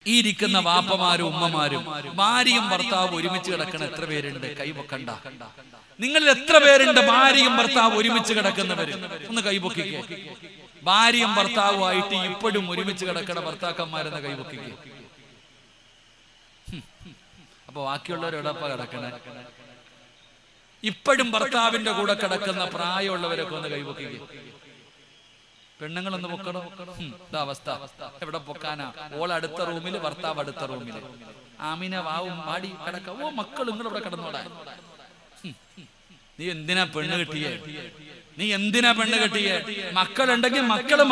ഈ ഇരിക്കുന്ന വാപ്പമാരും ഉമ്മമാരും ഭാര്യയും ഭർത്താവും ഒരുമിച്ച് കിടക്കണ എത്ര പേരുണ്ട്? കൈപൊക്കണ്ട. നിങ്ങൾ എത്ര പേരുണ്ട് ഭാര്യയും ഭർത്താവും ഒരുമിച്ച് കിടക്കുന്നവര്? ഒന്ന് കൈപൊക്കിക്കേ. ഭാര്യയും ഭർത്താവുമായിട്ട് ഇപ്പോഴും ഒരുമിച്ച് കിടക്കണ ഭർത്താക്കന്മാരെന്ന് കൈപൊക്കിക്കേ. അപ്പൊ ബാക്കിയുള്ളവരോടൊപ്പം കിടക്കണേ. ഇപ്പോഴും ഭർത്താവിന്റെ കൂടെ കിടക്കുന്ന പ്രായമുള്ളവരൊക്കെ ഒന്ന് കൈപൊക്കിക്കേ. പെണ്ണുങ്ങളൊന്ന് പൊക്കണം. അവസ്ഥ എവിടെ പൊക്കാനാ? ഓൾ അടുത്ത റൂമില്, ഭർത്താവ് അടുത്ത റൂമില്. ആമിന വാവും പാടി കിടക്ക. ഓ മക്കൾ നിങ്ങൾ ഇവിടെ കിടന്നോടാ. നീ എന്തിനാ പെണ്ണ് കെട്ടിയേ? നീ എന്തിനാ പെണ്ണ് കെട്ടിയേ? മക്കളുണ്ടെങ്കിൽ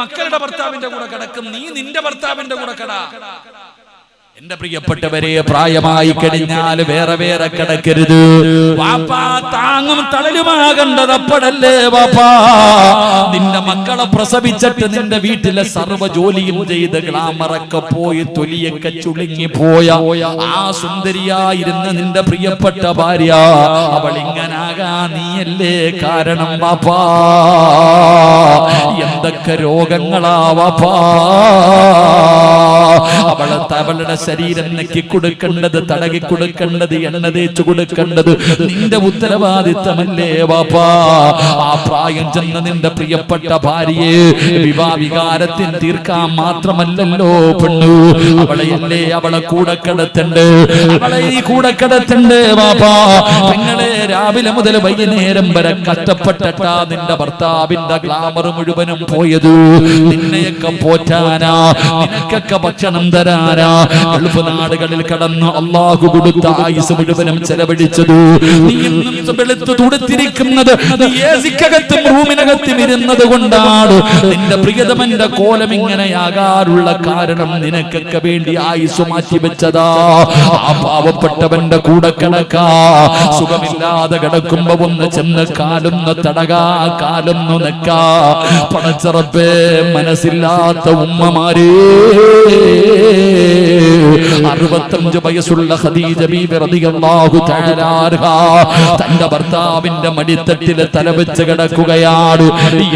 മക്കളുടെ ഭർത്താവിന്റെ കൂടെ കിടക്കും. നീ നിന്റെ ഭർത്താവിന്റെ കൂടെ കടാ. എന്റെ പ്രിയപ്പെട്ടവരെ, പ്രായമായി കഴിഞ്ഞാൽ വേറെ വേറെ കിടക്കരുത്. വാപ്പാ താങ്ങും തളലുമാകേണ്ടതപ്പടല്ലേ വാപ്പാ. നിന്റെ മക്കളെ പ്രസവിച്ചിട്ട് നിന്റെ വീട്ടിലെ സർവ്വ ജോലിയും ചെയ്ത് ഗ്ലാമറൊക്കെ പോയി തൊലിയൊക്കെ ചുളുങ്ങിപ്പോയ ആ സുന്ദരിയായിരുന്ന നിന്റെ പ്രിയപ്പെട്ട ഭാര്യ, അവൾ ഇങ്ങനാകാൻ നീയല്ലേ കാരണം വാപ്പാ. എന്തൊക്കെ രോഗങ്ങളാ വാപ്പാ. അവളുടെ ശരീരം നെക്കി കൊടുക്കേണ്ടത്, തടകി കൊടുക്കേണ്ടത്, എണ്ണ തേച്ചു കൊടുക്കേണ്ടത് നിന്റെ ഉത്തരവാദിത്തമല്ലേ വാപ്പാ. ആ പ്രായം ചെന്ന നിന്റെ പ്രിയപ്പെട്ട ഭാര്യയെ വിവാഹവികാരത്തിൽ തീർക്കാൻ മാത്രമല്ലല്ലോ പെണ്ണു, അവളെയല്ലേ അവളെ കൂടെ കിടത്തണ്ട്. അവളെ ഈ കൂടെ കിടത്തണ്ട് വാപ്പാ. നിങ്ങളെ രാവിലെ മുതൽ വൈകുന്നേരം വരെ കഷ്ടപ്പെട്ടിട്ടാ നിന്റെ ഭർത്താവിന്റെ ഗ്ലാമർ മുഴുവനും പോയത്. നിന്നെയൊക്കെ പോറ്റാനാ, നിനക്കൊക്കെ ഭക്ഷണം തരാനാ ഗൾഫ് നാടുകളിൽ കടന്ന് അള്ളാഹു കൊടുത്ത ആയുസ് മുഴുവനും ചെലവഴിച്ചത്. നീ ഇന്നും വെളുത്തു തുടുത്തിരിക്കുന്നത് ഏസിക്കകത്തും റൂമിനകത്തും ഇരുന്നത് കൊണ്ടാണ്. നിന്റെ പ്രിയതമന്റെ കോലം ഇങ്ങനെയാകാനുള്ള കാരണം നിനക്കൊക്കെ വേണ്ടി ആയുസ് മാറ്റിവെച്ചതാ. ആ പാവപ്പെട്ടവന്റെ കൂടെ കിടക്കാ. സുഖമില്ലാതെ കിടക്കുമ്പോ ഒന്ന് ചെന്ന് കാലൊന്ന് തടകാ, കാലൊന്നു നെക്കാ. പടച്ചറപ്പേ, മനസ്സില്ലാത്ത ഉമ്മമാരേ, 65 വയസ്സുള്ള ഖദീജ ബീവി റളിയല്ലാഹു തആല അൻഹാ തന്റെ ഭർത്താവിന്റെ മടിത്തട്ടിൽ തലവെച്ച് കിടക്കുകയാണ്.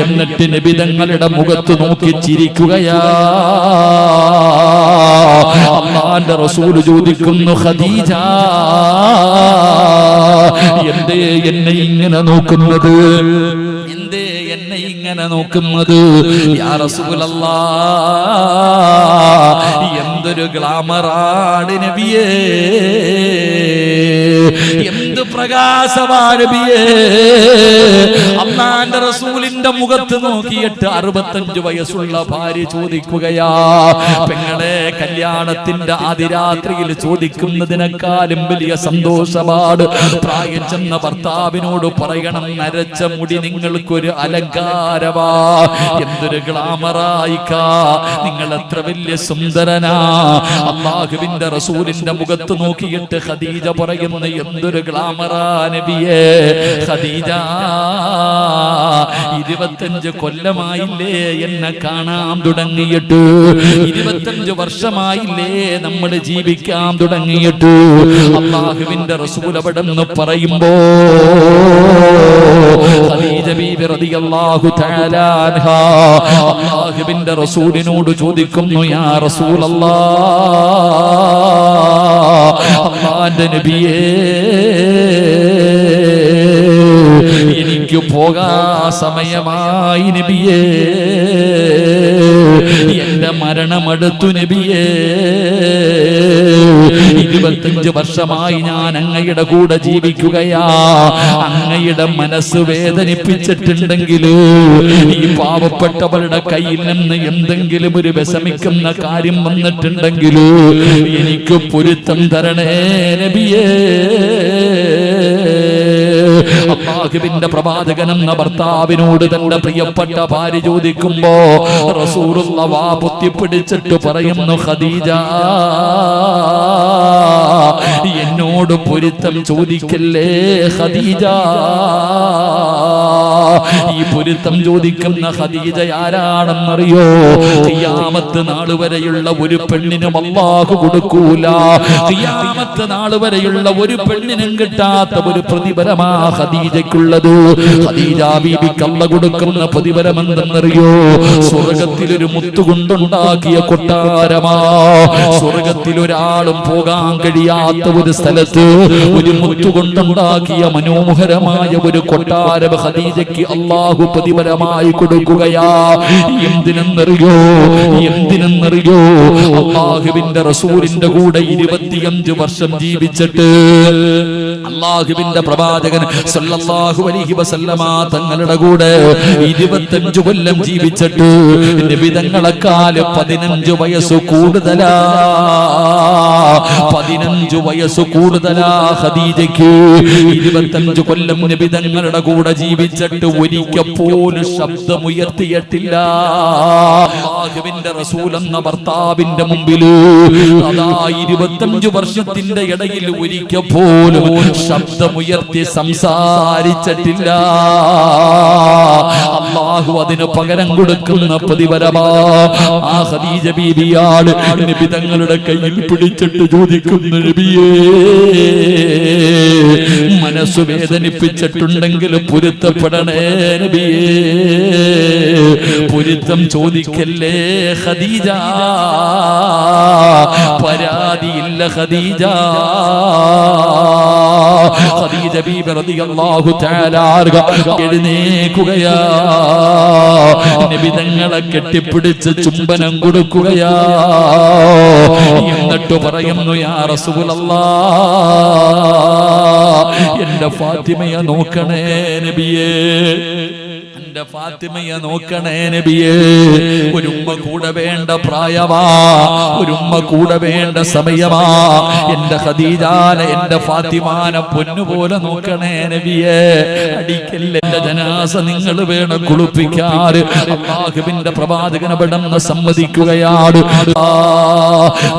എന്നിട്ട് നബി തങ്ങളുടെ മുഖത്ത് നോക്കി ചിരിക്കുകയാ. അല്ലാഹുവിന്റെ റസൂൽ ചോദിക്കുന്നു, ഖദീജ എന്തേ എന്നെ ഇങ്ങനെ നോക്കുന്നത്? എന്തേ എന്നെ ഇങ്ങനെ നോക്കുന്നത്? യാ റസൂലല്ലാഹ്, എന്തൊരു ഗ്ലാമറാണ് നബിയേ, എന്ത് പ്രകാശമാണ് നബിയേ. അല്ലാഹുവിന്റെ റസൂലിന്റെ മുഖത്ത് നോക്കിയിട്ട് 65 വയസ്സുള്ള ഭാര്യ ചോദിക്കുകയാ, പെങ്ങളെ, കല്യാണത്തിന്റെ ആദിരാത്രിയിൽ ചോദിക്കുന്നതിനേക്കാളും വലിയ സന്തോഷമാണ് പ്രായം ചെന്ന ഭർത്താവിനോട് പറയണം, നരച്ച മുടി നിങ്ങൾക്കൊരു അലങ്കാരമാ, എന്തൊരു ഗ്ലാമറായിക്കാ, നിങ്ങൾ എത്ര വലിയ സുന്ദരനാ. അല്ലാഹുവിന്റെ റസൂലിന്റെ മുഖത്ത് നോക്കിയിട്ട് ഖദീജ പറയുന്നു, എന്തൊരു ഗ്ലാമറാ നബിയേ. ഖദീജ, 25 കൊല്ലമായില്ലേ എന്നെ കാണാൻ തുടങ്ങിയിട്ട്, 25 വർഷമായില്ലേ നമ്മൾ ജീവിക്കാൻ തുടങ്ങിയിട്ട്. അല്ലാഹുവിന്റെ റസൂൽ അവിടെ നിന്ന് പറയുമ്പോ ഖദീജ ബീവി റളിയല്ലാഹു തആല അൻഹാ അല്ലാഹുവിന്റെ റസൂലിനോട് ചോദിക്കുന്നു, യാ റസൂലല്ലാഹ്, അല്ലാഹുവിന്റെ നബിയേ, എനിക്ക് പോകാ സമയമായി നബിയേ, എന്റെ മരണമെടുത്തു നബിയേ. 25 വർഷമായി ഞാൻ അങ്ങയുടെ കൂടെ ജീവിക്കുകയാ. അങ്ങയുടെ മനസ്സ് വേദനിപ്പിച്ചിട്ടുണ്ടെങ്കിൽ, ഈ പാവപ്പെട്ടവളുടെ കയ്യിൽ നിന്ന് എന്തെങ്കിലും ഒരു വിഷമിക്കുന്ന കാര്യം വന്നിട്ടുണ്ടെങ്കിൽ എനിക്ക് പൊരുത്തം തരണേ നബിയേ. അല്ലാഹുവിന്റെ പ്രവാചകൻ എന്ന ഭർത്താവിനോട് തന്റെ പ്രിയപ്പെട്ട ഭാര്യ ചോദിക്കുമ്പോ റസൂലുള്ളാഹ് വാ പൊത്തിപ്പിടിച്ചിട്ട് പറയുന്നു, ഖദീജ, എന്നോട് പൊരുത്തം ചോദിക്കല്ലേ ഖദീജ. ഈ പൊരുത്തം ചോദിക്കുന്ന ഖദീജ ആരാണെന്നറിയോ? ഖിയാമത്ത് നാൾ വരെയുള്ള ഒരു പെണ്ണിനും അല്ലാഹു കൊടുക്കൂല. ഖിയാമത്ത് നാൾ വരെയുള്ള ഒരു പെണ്ണിനും കിട്ടാത്ത ഒരു പ്രതിഫലമാ ഖദീജയ്ക്കുള്ളത്. ഖദീജ ബീബിക്ക് അല്ലാഹു കൊടുക്കുന്ന പ്രതിഫലം എന്തെന്നറിയോ? സ്വർഗ്ഗത്തിലൊരു മുത്തുകൊണ്ടുണ്ടാക്കിയ കൊട്ടാരമാ. സ്വർഗ്ഗത്തിൽ ഒരാളും പോകാൻ കഴിയാത്ത ഒരു സ്ഥലത്ത് ഒരു മുത്തുകൊണ്ടുണ്ടാക്കിയ മനോഹരമായ ഒരു കൊട്ടാരം ഖദീജയ്ക്ക് അല്ലാഹു പ്രതിഫലമായി കൊടുക്കുകയാ. എന്തിനെന്നറിയോ? അല്ലാഹുവിന്റെ റസൂലിന്റെ കൂടെ 25 വർഷം ജീവിച്ചിട്ട് അല്ലാഹുവിന്റെ പ്രവാചകൻ സല്ലല്ലാഹു അലൈഹി വസല്ലമ തങ്ങളുടെ കൂടെ 25 കൊല്ലം ജീവിച്ചിട്ട് നബി തങ്ങളെക്കാൾ 15 വയസ്സ് കൂടുതലാ. 15 വയസ്സ് കൂടുതലാ ഖദീജയ്ക്ക്. 25 കൊല്ലം നബി തങ്ങളുടെ കൂടെ ജീവിച്ചിട്ട് ഒരിക്കൽ പോലും ശബ്ദമുയർത്തിയിട്ടില്ല. അല്ലാഹുവിന്റെ റസൂൽ എന്ന ഭർത്താവിന്റെ മുമ്പിൽ അതാ 25 വർഷത്തിന്റെ ഇടയിൽ ഒരിക്കൽ പോലും ശബ്ദമുയർത്തി സംസാരിച്ചിട്ടില്ല. അല്ലാഹു അതിന് പകരം കൊടുക്കുന്ന പ്രതിഫലമാ. ആ ഖദീജ ബീവിയാണ് നബി തങ്ങളുടെ കയ്യിൽ പിടിച്ചിട്ട് ചോദിക്കുന്നു, നബിയേ, മനസ്സു വേദനിപ്പിച്ചിട്ടുണ്ടെങ്കിൽ പൊരുത്തപ്പെടണേ നബിയേ, പൊരുത്തം ചോദിക്കല്ലേ ഖദീജ, പരാതിയില്ല ഖദീജ. ഖദീജ ബീബി റളിയല്ലാഹു തആല എഴുന്നേൽക്കുകയാ. നബി തങ്ങളെ കെട്ടിപ്പിടിച്ച് ചുംബനം കൊടുക്കുകയാ. എന്നിട്ട് പറയുന്നു, യാ റസൂലല്ലാഹ്, എന്റെ ഫാത്തിമയെ നോക്കണേ നബിയേ, എന്റെ ഫാത്തിമയെ നോക്കണേ നബിയേ. ഒരു ഉമ്മ കൂടെ വേണ്ട പ്രായമാ, ഒരു ഉമ്മ കൂടെ വേണ്ട സമയമാ. എന്റെ ഖദീജാനെ, എന്റെ ഫാത്തിമാനെ പൊന്നുപോലെ നോക്കണേ നബിയേ. അടിക്കല്ല, എന്റെ ജനാസ നിങ്ങൾ വേണം കുളിപ്പിക്കാൻ. അല്ലാഹുവിന്റെ പ്രവാചകൻ പെട്ടെന്ന് സമ്മതിക്കുകയാണ്.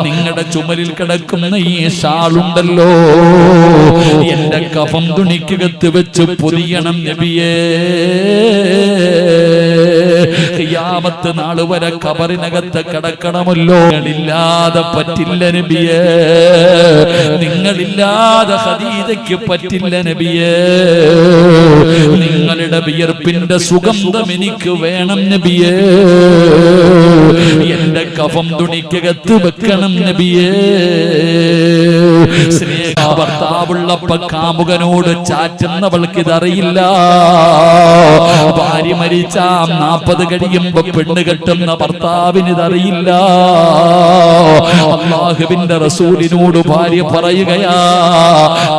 നിങ്ങളുടെ ചുമലിൽ കിടക്കുന്ന ഈ ഷാളുണ്ടല്ലോ, എന്റെ കഫം തുണിക്കകത്ത് വെച്ച് പൊതിയണം നബിയേ. ഖിയാമത്ത് നാൾ വരെ ഖബറിനകത്ത് കിടക്കണമല്ലോ. നിങ്ങളില്ലാതെ പറ്റില്ല നബിയേ, നിങ്ങളില്ലാതെ ഖദീജയ്ക്ക് പറ്റില്ല നബിയേ. നിങ്ങളുടെ വിയർപ്പിന്റെ സുഗന്ധം എനിക്ക് വേണം നബിയേ. എന്റെ കഫം തുണിക്കകത്ത് വെക്കണം നബിയേ. ഭർത്താവുള്ളപ്പോ കാമുകനോട് ചാറ്റുന്നവൾക്ക് ഇതറിയില്ല. ഭാര്യ മരിച്ചാ 40 കഴിയുമ്പോ പെണ്ണ് കെട്ടുന്ന ഭർത്താവിന് ഇതറിയില്ല. അല്ലാഹുവിന്റെ റസൂലിനോട് ഭാര്യ പറയുകയാ,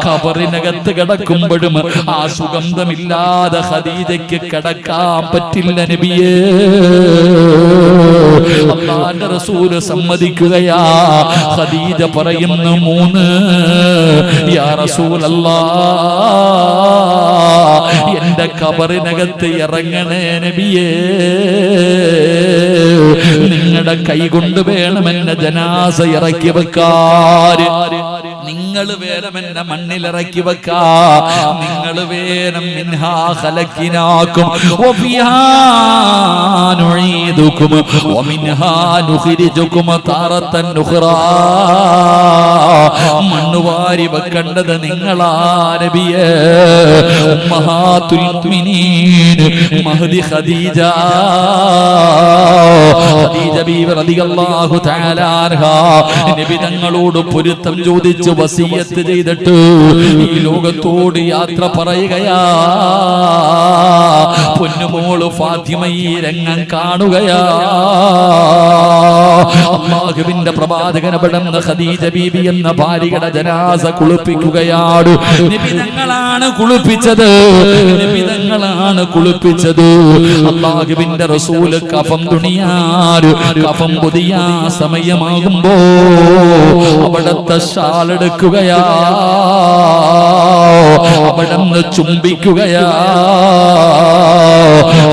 ഖബറിനകത്ത് കിടക്കുമ്പോഴും ആ സുഗന്ധമില്ലാതെ ഖദീജയ്ക്ക് കിടക്കാൻ പറ്റില്ല നബിയേ. അല്ലാഹുവിന്റെ റസൂല് സമ്മതിക്കുകയാ. ഖദീജ പറയുന്നു, 3 യാ റസൂലല്ലാഹ്, എന്റെ ഖബറിനകത്ത് ഇറങ്ങണേ നബിയേ. നിങ്ങളുടെ കൈ കൊണ്ട് വേണം എന്നെ ജനാസ ഇറക്കി വെക്കാൻ. നിങ്ങൾ വേണം എന്നെ മണ്ണിലിറക്കി വെക്കാ. നിങ്ങൾ വേണം മിൻഹാ ഖലഖിനാകും വഫിഹാ നുഈദുകും വമിൻഹാ നുഖ്രിജുകും താറത്തൻ ഉഖ്റാ. മണ്ണുവാരി വെക്കേണ്ടത് നിങ്ങളാ നബിയേ. ഉമ്മഹാത്തുൽ മുഅ്മിനീൻ മഹ്ദി ഖദീജ, ഖദീജ ബീവി റളിയല്ലാഹു തആല അൻഹാ നബി തങ്ങളോട് പൊരുത്തം ചോദിച്ചു വസിയത്ത് ചെയ്തിട്ട് ഈ ലോകത്തോട് യാത്ര പറയുകയാ. പൊന്നുമോള് ഫാത്തിമ ഈ രംഗം കാണുകയാ. അല്ലാഹുവിന്റെ പ്രവാചകൻ പെടുന്ന ഖദീജ ബീബി എന്ന ഭാര്യയുടെ ജനാസ കുളിപ്പിക്കുകയാണ്. നബി തങ്ങളാണ് കുളിപ്പിച്ചത്, നബി തങ്ങളാണ് കുളിപ്പിച്ചത്. അല്ലാഹുവിന്റെ റസൂല് കഫം തുണിയാറ്, കഫം പൊതിയാ സമയമാകുമ്പോ അവിടത്തെ ഷാളെടുക്കുകയാ, അവിടുന്ന് ചുംബിക്കുകയാ.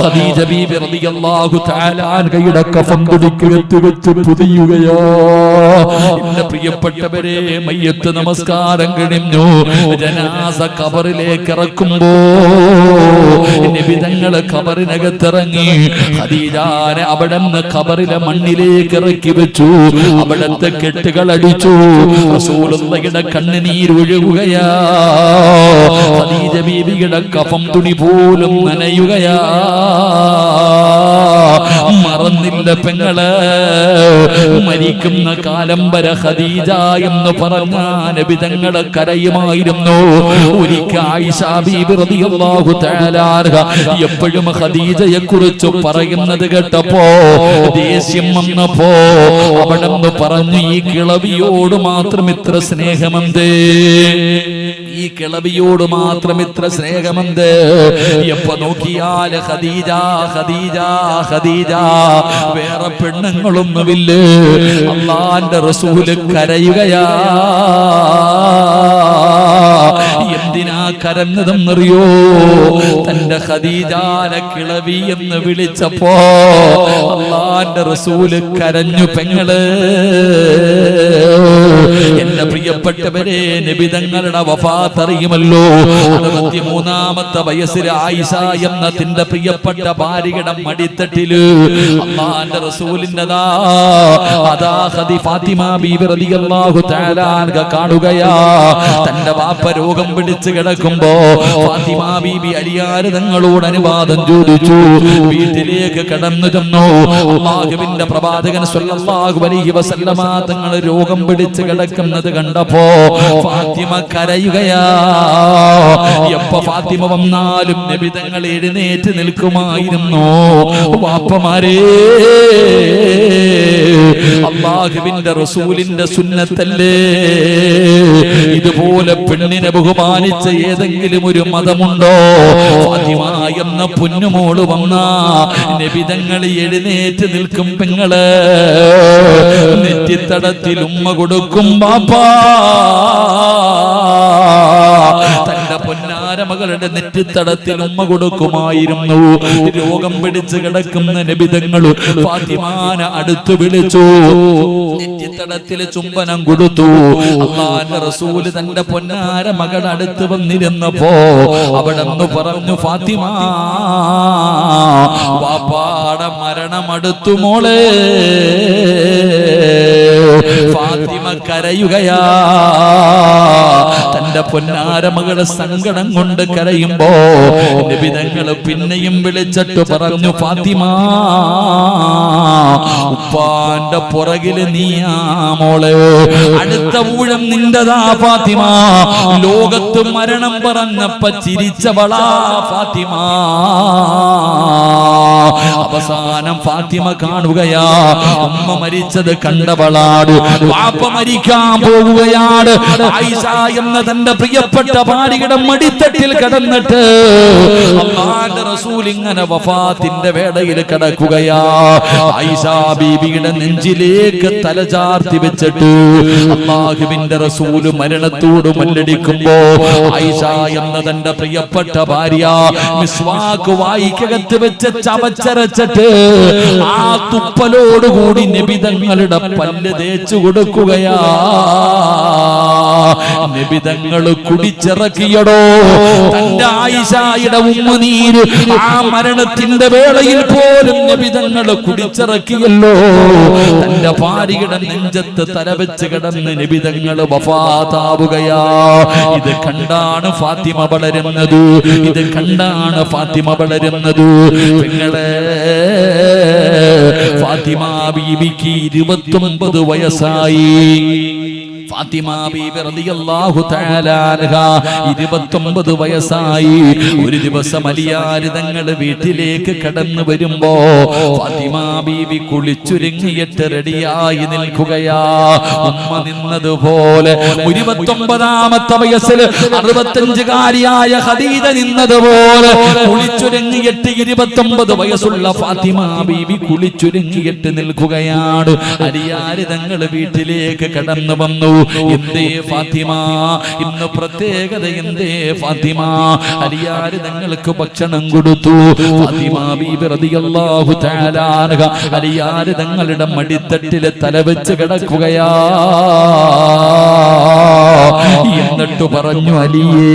ഖദീജ ബീബി റളിയല്ലാഹു തആല അൻഹയുടെ കഫം തുടിക്കെടുത്ത് വെച്ച് പുതിയുകയാ. എന്റെ പ്രിയപ്പെട്ടവരെ, മയ്യത്ത് നമസ്കാരം കഴിഞ്ഞു, ജനാസ ഖബറിലേക്ക് ഇറക്കുമ്പോ നബി തങ്ങൾ ഖബറിനകത്തിറങ്ങി ഖദീജാനെ അവിടുന്ന് ഖബറിലെ മണ്ണിലേക്ക് ഇറക്കി വെച്ചു. അവിടുത്തെ കെട്ടുകൾ അടിച്ചു. റസൂലുള്ളാഹിയുടെ കണ്ണുനീരൊഴുകുകയാ. ഖദീജ ബീവിയുടെ കഫം തുണി പോലും നനയുകയാ. മറന്നില്ല പെങ്ങള്, മരിക്കുന്ന കാലം വരെ ഖദീജ എന്ന് പറഞ്ഞ നബി തങ്ങൾ കരയുമായിരുന്നു. ഒരിക്കൽ ആയിഷ ബീബി റളിയല്ലാഹു തആല എപ്പോഴും ഖദീജയെ കുറിച്ച് പറയുന്നത് കേട്ടപ്പോ ദേഷ്യം വന്നപ്പോ അവിടുന്ന് പറഞ്ഞു, ഈ കിളവിയോട് മാത്രം ഇത്ര സ്നേഹമെന്ത്, ഈ കിളവിയോട് മാത്രം ഇത്ര സ്നേഹമെന്ത്? എപ്പോ നോക്കിയാൽ ഖദീജ ഖദീജ ഖദീജ, വേറെ പെണ്ണുങ്ങളൊന്നുമില്ല. അല്ലാഹുവിന്റെ റസൂല് കരയുകയാ. എന്തിനാ കരഞ്ഞതെന്നറിയോ? തന്റെ ഖദീജാനെ കിളവി എന്ന് വിളിച്ചപ്പോ അല്ലാഹുവിന്റെ റസൂല് കരഞ്ഞു. പെങ്ങള്, എന്റെ പ്രിയപ്പെട്ടവരെ, നബി തങ്ങളുടെ വഫാത്ത് അറിയുമല്ലോ. 63-ാമത്തെ വയസ്സിൽ ആയിഷ എന്ന തന്റെ പ്രിയപ്പെട്ട ഭാര്യയുടെ മടിത്തട്ടില് അല്ലാഹുവിന്റെ റസൂലിന്റെതാ അതാ ഫാത്തിമ ബീബി റളിയല്ലാഹു തആല അൻഹ കാണുകയാ. തന്റെ വാപ്പ രോഗം പിടിച്ച് കിടക്കുമ്പോ ഫാത്തിമ ബീബി അലിയാർ തങ്ങളോട് അനുവാദം ചോദിച്ചു. വീട്ടിലേക്ക് കടന്നു ചെന്നു. അല്ലാഹുവിന്റെ പ്രവാചകൻ സ്വല്ലല്ലാഹു അലൈഹി വസല്ലമ തങ്ങൾ രോഗം പിടിച്ച് കിടക്കുന്നത് കണ്ടപ്പോ ഫാത്തിമ കരയുകയാ. എപ്പോ ഫാത്തിമ വന്നാലും നബി തങ്ങൾ എഴുന്നേറ്റ് നിൽക്കുമായിരുന്നു. വാപ്പമാരേ, അല്ലാഹുവിന്റെ റസൂലിന്റെ സുന്നത്തല്ലേ? ഇതുപോലെ പെണ്ണിനെ ബഹുമാനിച്ച ഏതെങ്കിലും ഒരു മതമുണ്ടോ? ഫാത്തിമ എന്ന പൊന്നുമോള് വന്ന നബി തങ്ങൾ എഴുന്നേറ്റ് നിൽക്കും. പെങ്ങള്, നെറ്റിത്തടത്തിൽ ഉമ്മ കൊടുക്കും ബാപ്പാ. തന്റെ പൊന്നാര മകളുടെ നെറ്റിത്തടത്തിൽ ഉമ്മ കൊടുക്കുമായിരുന്നു. രോഗം പിടിച്ച് കിടക്കുന്ന നബി തങ്ങൾ ഫാത്തിമാനെ അടുത്ത് വിളിച്ചു. നെറ്റിത്തടത്തിൽ ചുംബനം കൊടുത്തു. അല്ലാഹുവിന്റെ റസൂല് തന്റെ പൊന്നാര മകൾ അടുത്ത് വന്നിരുന്നപ്പോ അവിടെന്ന് പറഞ്ഞു, ഫാത്തിമ, വാപ്പാടെ മരണം അടുത്തു മോളെ. ഫാത്തിമ കരയുകയാ. തന്റെ പൊന്നാര മകളെ സങ്കടം കൊണ്ട് കരയുമ്പോ നബി തങ്ങൾ പിന്നെയും വിളിച്ചിട്ട് പറഞ്ഞു, ഫാത്തിമ, ഉപ്പാന്റെ പുറകില് നീയാ മോളെ. അടുത്ത ഊഴം നിന്റെതാ ഫാത്തിമ. ലോകത്ത് മരണം പറഞ്ഞപ്പ ചിരിച്ചവളാ ഫാത്തിമ. അവസാനം ഫാത്തിമ കാണുകയാ, ഉമ്മ മരിച്ചത് കണ്ടവളാട്. വാപ്പ മരിക്കാൻ പോവുകയാണ്. ആയിഷ എന്ന തന്റെ പ്രിയപ്പെട്ട ഭാര്യയുടെ മടിത്തട്ടിൽ കിടന്നിട്ട് അല്ലാഹുവിന്റെ റസൂൽ ഇങ്ങനെ വഫാത്തിന്റെ വേളയിൽ കിടക്കുകയാ. ആയിഷ ബീബിയുടെ നെഞ്ചിലേക്ക് തല ചാർത്തി വെച്ചിട്ട് അല്ലാഹുവിന്റെ റസൂല് മരണത്തോട് മല്ലടിക്കുമ്പോ ആയിഷ എന്ന തന്റെ പ്രിയപ്പെട്ട ഭാര്യ മിസ്വാക്ക് വായിക്കകത്ത് വെച്ച് ചവച്ചരച്ചിട്ട് ആ തുപ്പലോടുകൂടി നബി തങ്ങളുടെ പല്ല് തേച്ചു കൊടുക്കുകയാ. നബി തങ്ങൾ കുടിച്ചിറക്കിയടോ തന്റെ ആയിഷയുടെ ഉമ്മനീര്. ആ മരണത്തിന്റെ വേളയിൽ പോലും നബി തങ്ങൾ കുടിച്ചിറക്കിയല്ലോ. തന്റെ ഭാര്യയുടെ നെഞ്ചത്ത് തലവെച്ച് കിടന്ന് നബി തങ്ങൾ വഫാത്താവുകയാ. ഇത് കണ്ടാണ് ഫാത്തിമ വളരുന്നത്. ഇത് കണ്ടാണ് ഫാത്തിമ വളരുന്നത്. പെങ്ങളെ, ഫാത്തിമ ബീവിക്ക് 29 വയസ്സായി. ഫാത്തിമ ബീബി റളിയല്ലാഹു തആല അൻഹ 29 വയസ്സായി. ഒരു ദിവസം അലിയാർ തങ്ങൾ വീട്ടിലേക്ക് കടന്നു വരുമ്പോ ഫാത്തിമ ബീബി കുളിച്ചുരുങ്ങിയിട്ട് റെഡിയായി നിൽക്കുകയാ. ഉമ്മ നിന്നതുപോലെ 29-ാമത്തെ വയസ്സിൽ 65-കാരിയായ ഖദീജ നിന്നതുപോലെ കുളിച്ചുരുങ്ങിയിട്ട് 29 വയസ്സുള്ള ഫാത്തിമ ബീബി കുളിച്ചുരുങ്ങിയിട്ട് നിൽക്കുകയാണ്. അലിയാർ തങ്ങൾ വീട്ടിലേക്ക് കടന്നു വന്നു. എന്തേ ഫാത്തിമ ഇന്ന് പ്രത്യേകത? എന്തേ ഫാത്തിമ? അലിയാർ തങ്ങൾക്ക് ഭക്ഷണം കൊടുത്തു. ഫാത്തിമ ബീബി റളിയല്ലാഹു തആല അൻഹ അലിയാർ തങ്ങളുടെ മടിത്തട്ടിലെ തലവെച്ച് കിടക്കുകയാ. എന്നിട്ട് പറഞ്ഞു, അലിയേ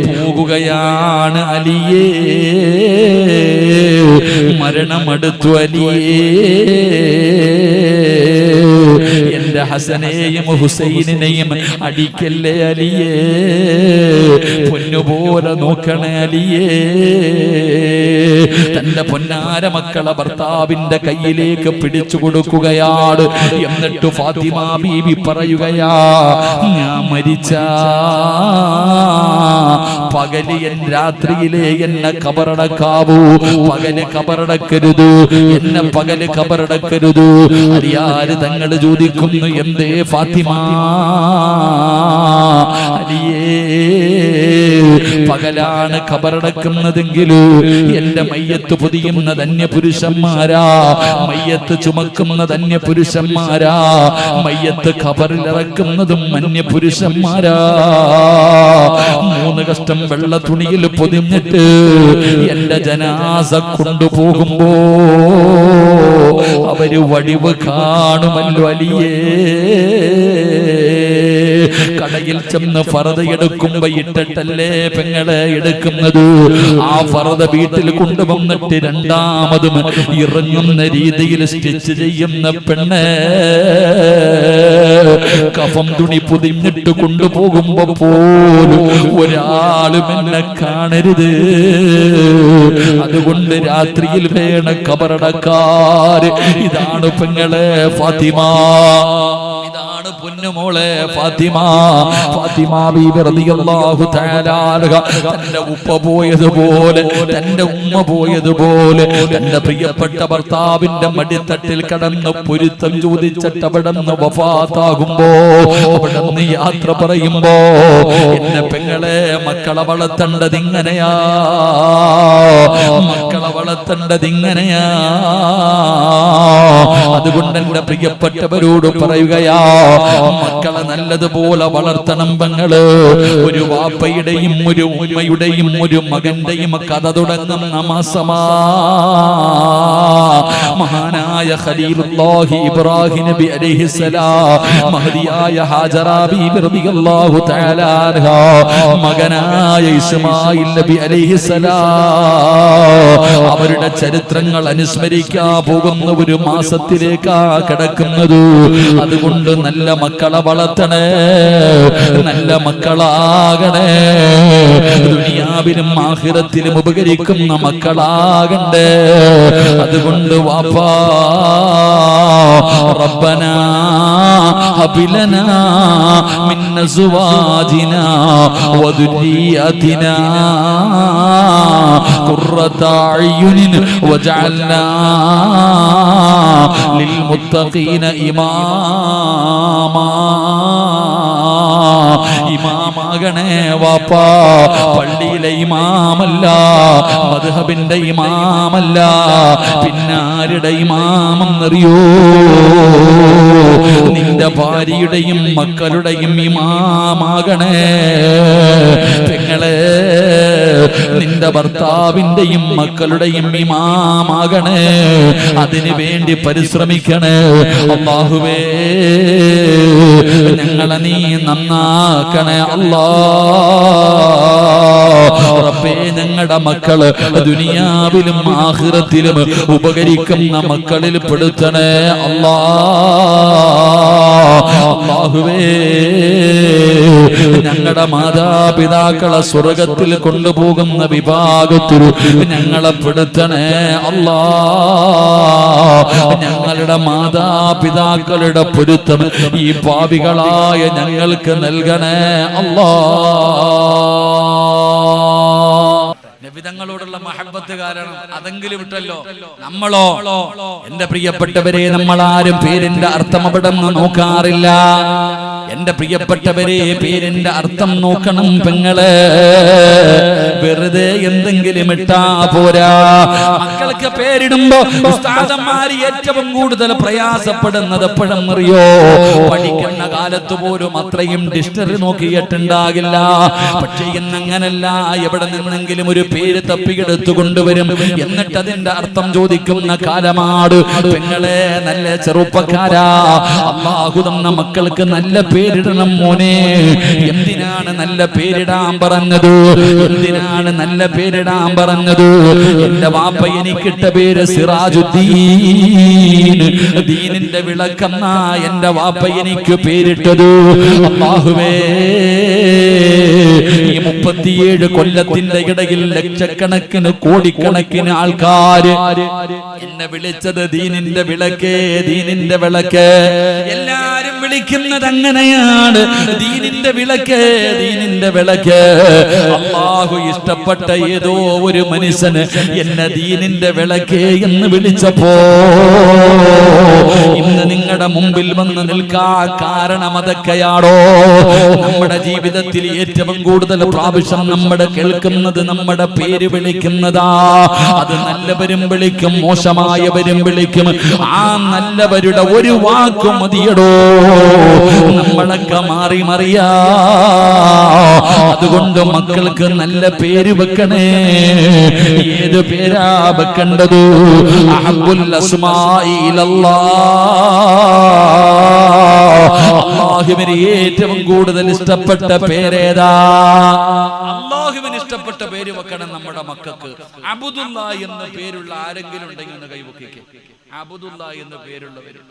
പോകുകയാണ്, അലിയേ മരണമടുത്തു, അലിയേ എന്റെ ഹസനെയും ഹുസൈനെയും അടിക്കല്ലേ അലിയേ, പൊന്നുപോലെ നോക്കണേ അലിയേ. തന്റെ പൊന്നാര മക്കളെ ഭർത്താവിന്റെ കയ്യിലേക്ക് പിടിച്ചു കൊടുക്കുകയാണ്. എന്നിട്ട് ഫാത്തിമ ബീബി പറയുകയാ, ഞാൻ മരിച്ച പകല് രാത്രിയിലെ എന്നെ കബറടക്കാവൂ, പകല് കബറടക്കരുത്, എന്നെ പകല് കബറടക്കരുത്. അലിയാര് തങ്ങൾ ചോദിക്കുന്നു, എന്തേ ഫാത്തിമ? അലിയേ പകലാണ് കബറടക്കുന്നതെങ്കിലോ എന്റെ മയ്യത്ത് പൊതിയുന്നത് അന്യപുരുഷന്മാരാ, മയ്യത്ത് ചുമക്കുന്നത് അന്യപുരുഷന്മാരാ, മയ്യത്ത് ഖബറിലിറക്കുന്നതും അന്യപുരുഷന്മാരാ. 3 കഷ്ടം വെള്ള തുണിയിൽ പൊതിഞ്ഞിട്ട് എന്റെ ജനാസ കൊണ്ടുപോകുമ്പോ അവര് വടിവ് കാണുമല്ലോ അലിയേ. കടയിൽ ചെന്ന് ഫറദ എടുക്കുമ്പോ ഇട്ടിട്ടല്ലേ പെങ്ങളെ എടുക്കുന്നത്. ആ ഫറദ വീട്ടിൽ കൊണ്ടുവന്നിട്ട് രണ്ടാമതും ഇറങ്ങുന്ന രീതിയിൽ സ്റ്റിച്ച് ചെയ്യുന്ന പെണ്ണ് കഫം തുണി പൊതിഞ്ഞിട്ട് കൊണ്ടുപോകുമ്പോ പോലും ഒരാളും എന്നെ കാണരുത്. അതുകൊണ്ട് രാത്രിയിൽ വേണ കബറടക്കാര്. ഇതാണ് പെങ്ങളെ ഫാത്തിമ, ഇതാണ് പൊന്നുമോളെ ഫാത്തിമ. ഫാത്തിമ ബീബി റളിയല്ലാഹു തആല അൻഹ തന്റെ ഉപ്പ പോയതുപോലെ, തന്റെ ഉമ്മ പോയതുപോലെ തന്റെ പ്രിയപ്പെട്ട ഭർത്താവിന്റെ മടിത്തട്ടിൽ കടന്ന് പൊരുത്തം ചോദിച്ചിട്ട് അവിടെ നിന്ന് വഫാത്താകുമ്പോ, അവിടെ നിന്ന് യാത്ര പറയുമ്പോ, എന്നെ പെങ്ങളെ മക്കളെ വളർത്തേണ്ടത് ഇങ്ങനെയാ, മക്കളെ വളർത്തേണ്ടത് ഇങ്ങനെയാ. അതുകൊണ്ട് എന്റെ പ്രിയപ്പെട്ടവരോട് പറയുകയാ, മക്കളെ നല്ലതുപോലെ വളർത്തണം പെങ്ങള്. ഒരു വാപ്പയുടെയും ഒരു ഉമ്മയുടെയും ഒരു മകന്റെയും കഥ തുടങ്ങുന്ന മാസമാ. മഹാനായ ഖലീലുല്ലാഹി ഇബ്രാഹിം നബി അലൈഹിസ്സലാം, മഹദിയായ ഹാജറ ബീബി റളിയല്ലാഹു തആല അൻഹ, മകനായ ഇസ്മായിൽ നബി അലൈഹിസ്സലാം, അവരുടെ ചരിത്രങ്ങൾ അനുസ്മരിക്കാൻ പോകുന്ന ഒരു മാസത്തിലേക്കാ കിടക്കുന്നത്. അതുകൊണ്ട് നല്ല മക്കളെ വളർത്തണേ, നല്ല മക്കളാകണേ, ദുനിയാവിലും ആഖിറത്തിലും ഉപകരിക്കുന്ന മക്കളാകണ്ടേ. അതുകൊണ്ട് വാപ്പാ, റബ്ബനാ ഹബ് ലനാ മിൻ അസ്വാജിനാ വദുരിയതിനാ ഖുർറത അയ്യുനിൻ വജഅൽനാ ലിൽമുത്തഖീന ഇമാമാ. ഇമാമാകണേ വാപ്പാ, പള്ളിയിലെ ഇമാമല്ല, മദ്ഹബിന്റെ ഇമാമല്ല, പിന്നാരുടെ ഇമാമെന്നറിയോ? നിന്റെ ഭാര്യയുടെയും മക്കളുടെയും ഇമാമാകണേ പെങ്ങളെ, നിന്റെ ഭർത്താവിന്റെയും മക്കളുടെയും ഇമാമാകണേ. അതിനു വേണ്ടി പരിശ്രമിക്കണേ. അല്ലാഹുവേ, ഞങ്ങളെ നീ നന്നാക്കണേ അല്ലാ. റബ്ബേ, ഞങ്ങളുടെ മക്കള് ദുനിയാവിലും ആഖിറത്തിലും ഉപകരിക്കുന്ന മക്കളിൽ പെടുത്തണേ അല്ലാ. അല്ലാഹുവേ, ഞങ്ങളുടെ മാതാപിതാക്കളെ സ്വർഗത്തിൽ കൊണ്ടുപോകുന്ന വിഭാഗത്തിൽ ഞങ്ങളെ പെടുത്തണേ അല്ലാ. ഞങ്ങളുടെ മാതാപിതാക്കളുടെ പൊരുത്തം ഈ പാപികളായ ഞങ്ങൾക്ക് നൽകണേ അല്ലാ. നബിതങ്ങളോടുള്ള മഹബ്ബത്ത് കാരണം അതെങ്കിലും വിട്ടല്ലോ. നമ്മളോ, എന്റെ പ്രിയപ്പെട്ടവരെ, നമ്മളാരും പേരിന്റെ അർത്ഥം അവിടെ നിന്ന് നോക്കാറില്ല. എന്റെ പ്രിയപ്പെട്ടവരെ, പേരിന്റെ അർത്ഥം നോക്കണം പെങ്ങളെ. വെറുതെ എന്തെങ്കിലും ഇട്ടാ പോരാ. മക്കൾക്ക് പേരിടുമ്പോ ഉസ്താദന്മാർ ഏറ്റവും കൂടുതൽ പ്രയാസപ്പെടുന്നത് എപ്പോഴും അറിയോ? പഠിക്കുന്ന കാലത്ത് പോലും അത്രയും ഡിക്ഷണറി നോക്കിയിട്ടുണ്ടാകില്ല. പക്ഷെ ഇന്നങ്ങനല്ല, എവിടെ നിന്നെങ്കിലും ഒരു പേര് തപ്പിയെടുത്തു കൊണ്ടുവരും. എന്നിട്ട് അതിന്റെ അർത്ഥം ചോദിക്കുന്ന കാലമാണ് പെങ്ങളെ. നല്ല ചെറുപ്പക്കാരാ, അല്ലാഹു തന്ന മക്കൾക്ക് നല്ല പേരിടണം മോനെ. എന്തിനാണ് നല്ല പേരിടാൻ പറഞ്ഞത്? എന്തിനാണ് നല്ല പേരിടാൻ പറഞ്ഞത്? എന്റെ വാപ്പ എനിക്കിട്ട പേര് സിറാജുദ്ദീൻ, ദീനിന്റെ വിളക്കെന്ന എന്റെ വാപ്പ എനിക്ക് പേരിട്ടത്. അല്ലാഹുവേ, ഈ 37 കൊല്ലത്തിന്റെ ഇടയിൽ ലക്ഷക്കണക്കിന് കോടിക്കണക്കിന് ആൾക്കാര് എന്നെ വിളിച്ചത് ദീനിന്റെ വിളക്ക്, ദീനിന്റെ വിളക്ക്. എല്ലാരും വിളിക്കുന്നത് അങ്ങനെയാണ്, ദീനിന്റെ വിളക്ക്, ദീനിന്റെ വിളക്ക്. അല്ലാഹു ഇഷ്ടപ്പെട്ട ഏതോ ഒരു മനുഷ്യന് എന്നെ ദീനിന്റെ വിളക്ക് എന്ന് വിളിച്ചപ്പോ ഇന്ന് നിങ്ങളുടെ മുമ്പിൽ വന്ന് നിൽക്കാൻ കാരണം അതൊക്കെയാണോ? നമ്മുടെ ജീവിതത്തിൽ ഏറ്റവും കൂടുതൽ പ്രാവശ്യം നമ്മുടെ കേൾക്കുന്നത് നമ്മുടെ പേര് വിളിക്കുന്നതാ. അത് നല്ലവരും വിളിക്കും, മോശമായവരും വിളിക്കും. ആ നല്ലവരുടെ ഒരു വാക്ക് മതിയടോ നമ്മളൊക്കെ മാറി മറിയാ. അതുകൊണ്ട് മക്കൾക്ക് നല്ല പേര് വെക്കണേ. ഏത് പേരാ വെക്കേണ്ടത്? അഹബ്ബുൽ അസ്മാഇ അല്ലാഹുവിന് ഏറ്റവും കൂടുതൽ ഇഷ്ടപ്പെട്ട പേരേതാ? അല്ലാഹുവിന് ഇഷ്ടപ്പെട്ട പേര് വെക്കണം നമ്മുടെ മക്കൾക്ക്. അബ്ദുല്ല എന്ന പേരുള്ള ആരെങ്കിലും ഉണ്ടെങ്കിൽ ഒന്ന് കൈവക്കിക്കേ. അബ്ദുല്ല എന്ന പേരുള്ളവര്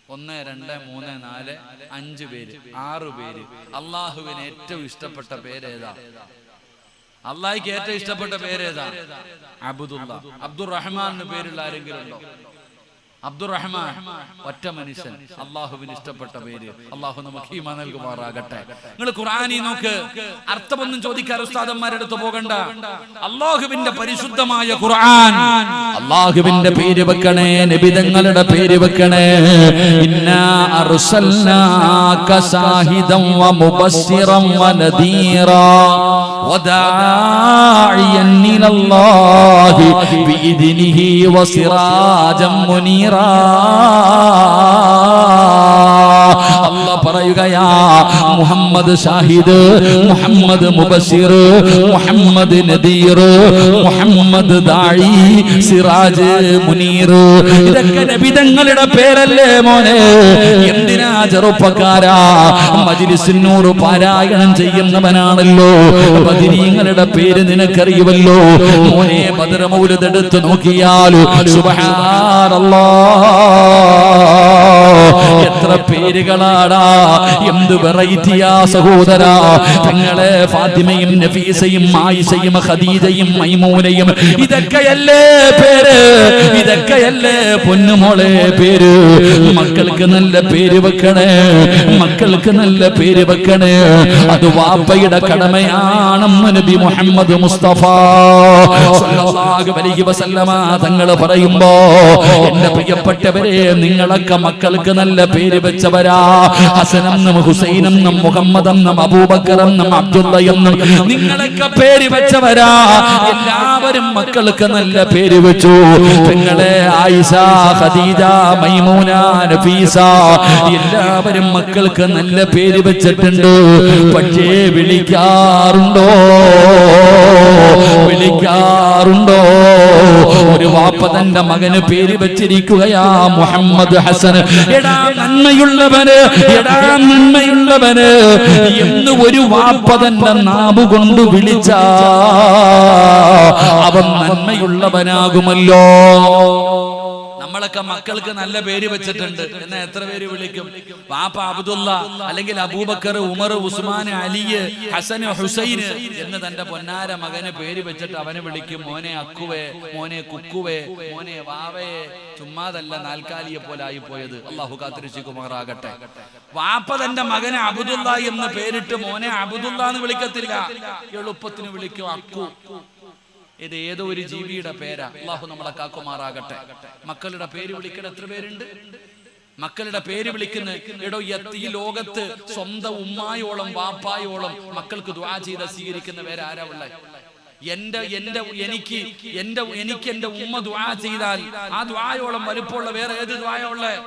1 2 3 4 5 പേര്, 6 പേര്. അള്ളാഹുവിന് ഏറ്റവും ഇഷ്ടപ്പെട്ട പേരേതാ? അള്ളാഹിക്ക് ഏറ്റവും ഇഷ്ടപ്പെട്ട പേരേതാ? അബ്ദുല്ല. അബ്ദുറഹ്മാൻ പേരുള്ള ആരെങ്കിലും ഉണ്ടോ? അബ്ദുറഹ്മാൻ ഒറ്റ മനുഷ്യൻ. അള്ളാഹുവിന് ഇഷ്ടപ്പെട്ട പേര്. അള്ളാഹു നമുക്ക് ഈമാൻ നൽകുമാറാകട്ടെ. നിങ്ങൾ ഖുർആനിൽ നോക്ക്, അർത്ഥമൊന്നും ചോദിക്കാൻ ഉസ്താദന്മാരുടെ അടുത്ത് പോകണ്ട. അള്ളാഹുവിന്റെ പരിശുദ്ധമായ ഖുർആൻ, അള്ളാഹുവിന്റെ പേര് വെക്കണേ, നബിതങ്ങളുടെ പേര് വെക്കണേ. ഇന്നാ അർസൽനാക ശാഹിദൻ വ മുബശ്ശിറൻ വ നദീറാ വദാഇയൻ ഇലല്ലാഹി ബിഇദ്നിഹി വസിറാജൻ മുനീറാ. അല്ലാഹ് പറയുകയാ, മുഹമ്മദ് ഷാഹിദ്, മുഹമ്മദ് മുബശ്ശിർ, മുഹമ്മദ് നദീർ, മുഹമ്മദ് ദാഇ, സിറാജ്, മുനീർ. ഇതൊക്കെ നബിതങ്ങളുടെ പേരല്ലേ മോനെ? എന്തിനാ ചെറുപ്പക്കാരാ? മജ്ലിസിന്നൂർ പാരായണം ചെയ്യുന്നവനാണല്ലോ. ബദരീങ്ങളുടെ പേര് നിനക്കറിയുമല്ലോ മോനെ. ബദർ മൗലിദ് എടുത്ത് നോക്കിയാൽ സുബ്ഹാനല്ലാഹ് എത്ര പേരുകളാടാ! എന്ത് വെറൈറ്റിയാ സഹോദരാ! പെങ്ങളെ ഫാത്തിമയും നഫീസയും ആയിഷയും ഖദീജയും മൈമൂനയും, ഇതൊക്കെയല്ലേ പേര്? ഇതൊക്കെയല്ലേ പൊന്നുമോളെ പേര്? മക്കൾക്ക് നല്ല പേര് വെക്കണേ, മക്കൾക്ക് നല്ല പേര് വെക്കണേ. അത് വാപ്പയുടെ കടമയാണെന്ന് നബി മുഹമ്മദ് മുസ്തഫ സ്വല്ലല്ലാഹു അലൈഹി വസല്ലമ തങ്ങൾ പറയുമ്പോ, എന്റെ പ്രിയപ്പെട്ടവരെ, നിങ്ങളൊക്കെ മക്കൾക്ക് നല്ല പേര് വെച്ചവരാ. ഹസനെന്നും ഹുസൈനെന്നും മുഹമ്മദെന്നും അബൂബക്കറെന്നും അബ്ദുള്ളയെന്നും നിങ്ങളൊക്കെ പേര് വെച്ചവരാ. എല്ലാവരും മക്കൾക്ക് നല്ല പേര് വെച്ചു. പെങ്ങളെ ആയിഷ, ഖദീജ, മൈമൂന, നഫീസ, എല്ലാവരും മക്കൾക്ക് നല്ല പേര് വെച്ചിട്ടുണ്ട്. പക്ഷേ വിളിക്കാറുണ്ടോ? വിളിക്കാറുണ്ടോ? ഒരു വാപ്പ തന്റെ മകന് പേര് വെച്ചിരിക്കുകയാ മുഹമ്മദ് ഹസൻ. എടാ നന്മയുള്ളവന്, എടാ നന്മയുള്ളവന് എന്ന് ഒരു വാപ്പ തന്റെ നാവ് കൊണ്ട് വിളിച്ച അവൻ നന്മയുള്ളവനാകുമല്ലോ. നമ്മളൊക്കെ മക്കൾക്ക് നല്ല പേര് വെച്ചിട്ടുണ്ട്. എന്നാ എത്ര പേര് വിളിക്കും? വാപ്പ അബ്ദുള്ള, അല്ലെങ്കിൽ അബൂബക്കർ, ഉമർ, ഉസ്മാൻ, അലി, ഹസൻ, ഹുസൈൻ എന്ന് തന്റെ പൊന്നാര മകന് പേര് വെച്ചിട്ട് അവനെ വിളിക്കും മോനെ അക്കുവേ, മോനെ കുക്കുവേ, മോനെ വാവേ. ചുമ്മാതല്ല നാൽക്കാലിയെ പോലെ ആയിപ്പോയത്. അള്ളാഹു കാത്തിരിക്കുമാറാകട്ടെ. വാപ്പ തന്റെ മകനെ അബ്ദുള്ള എന്ന് പേരിട്ട് മോനെ അബ്ദുള്ള എന്ന് വിളിക്കത്തില്ല, എളുപ്പത്തിന് വിളിക്കും അക്കു. ഇത് ഏതോ ഒരു ജീവിയുടെ പേരാ. അള്ളാഹു നമ്മളെ കാക്കുമാറാകട്ടെ. മക്കളുടെ പേര് വിളിക്കാൻ എത്ര പേരുണ്ട്? മക്കളുടെ പേര് വിളിക്കുന്ന എടോ ഈ ലോകത്ത് സ്വന്തം ഉമ്മായോളം വാപ്പായോളം മക്കൾക്ക് ദുആ ചെയ്ത സ്വീകരിക്കുന്ന വേറെ ആരാ ഉള്ളത്? എനിക്ക് എന്റെ ഉമ്മ ദുആ ചെയ്താൽ ആ ദുആയോളം വലുപ്പമുള്ള വേറെ ഏത് ദുആയാ ഉള്ളത്?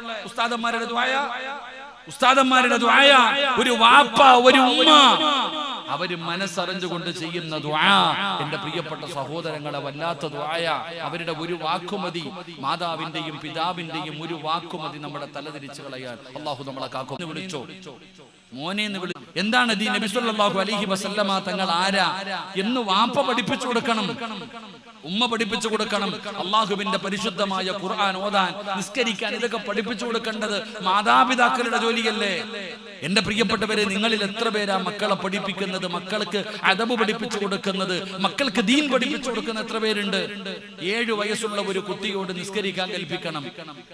ഉസ്താദന്മാരുടെ ദുആയ, ഒരു വാപ്പ ഒരു ഉമ്മ അവര് മനസ്സറിഞ്ഞുകൊണ്ട് ചെയ്യുന്ന ദുആ എന്റെ പ്രിയപ്പെട്ട സഹോദരങ്ങളെ വല്ലാത്ത ദുആയ. അവരുടെ ഒരു വാക്കുമതി, മാതാവിന്റെയും പിതാവിന്റെയും ഒരു വാക്കുമതി നമ്മുടെ തലതിരിച്ചു കളയാൻ. അല്ലാഹു നമ്മളെ കാക്കും. വിളിച്ചോ മോനെ എന്ന് വിളി. എന്താണ് ഈ നബി സല്ലല്ലാഹു അലൈഹി വസല്ലമ തങ്ങൾ ആരാ എന്ന് വാപ്പ പഠിപ്പിച്ചു കൊടുക്കണം, ഉമ്മ പഠിപ്പിച്ചു കൊടുക്കണം. അള്ളാഹുവിന്റെ പരിശുദ്ധമായ ഖുർആൻ ഓതാൻ, നിസ്കരിക്കാൻ, ഇതൊക്കെ പഠിപ്പിച്ചു കൊടുക്കേണ്ടത് മാതാപിതാക്കളുടെ ജോലിയല്ലേ? എന്റെ പ്രിയപ്പെട്ടവരെ, നിങ്ങളിൽ എത്ര പേരാ മക്കളെ പഠിപ്പിക്കുന്നത്, മക്കൾക്ക് അദബ് പഠിപ്പിച്ചു കൊടുക്കുന്നത്, മക്കൾക്ക് ദീൻ പഠിപ്പിച്ചു കൊടുക്കുന്ന എത്ര പേരുണ്ട്? 7 വയസ്സുള്ള ഒരു കുട്ടിയോട് നിസ്കരിക്കാൻ കൽപ്പിക്കണം,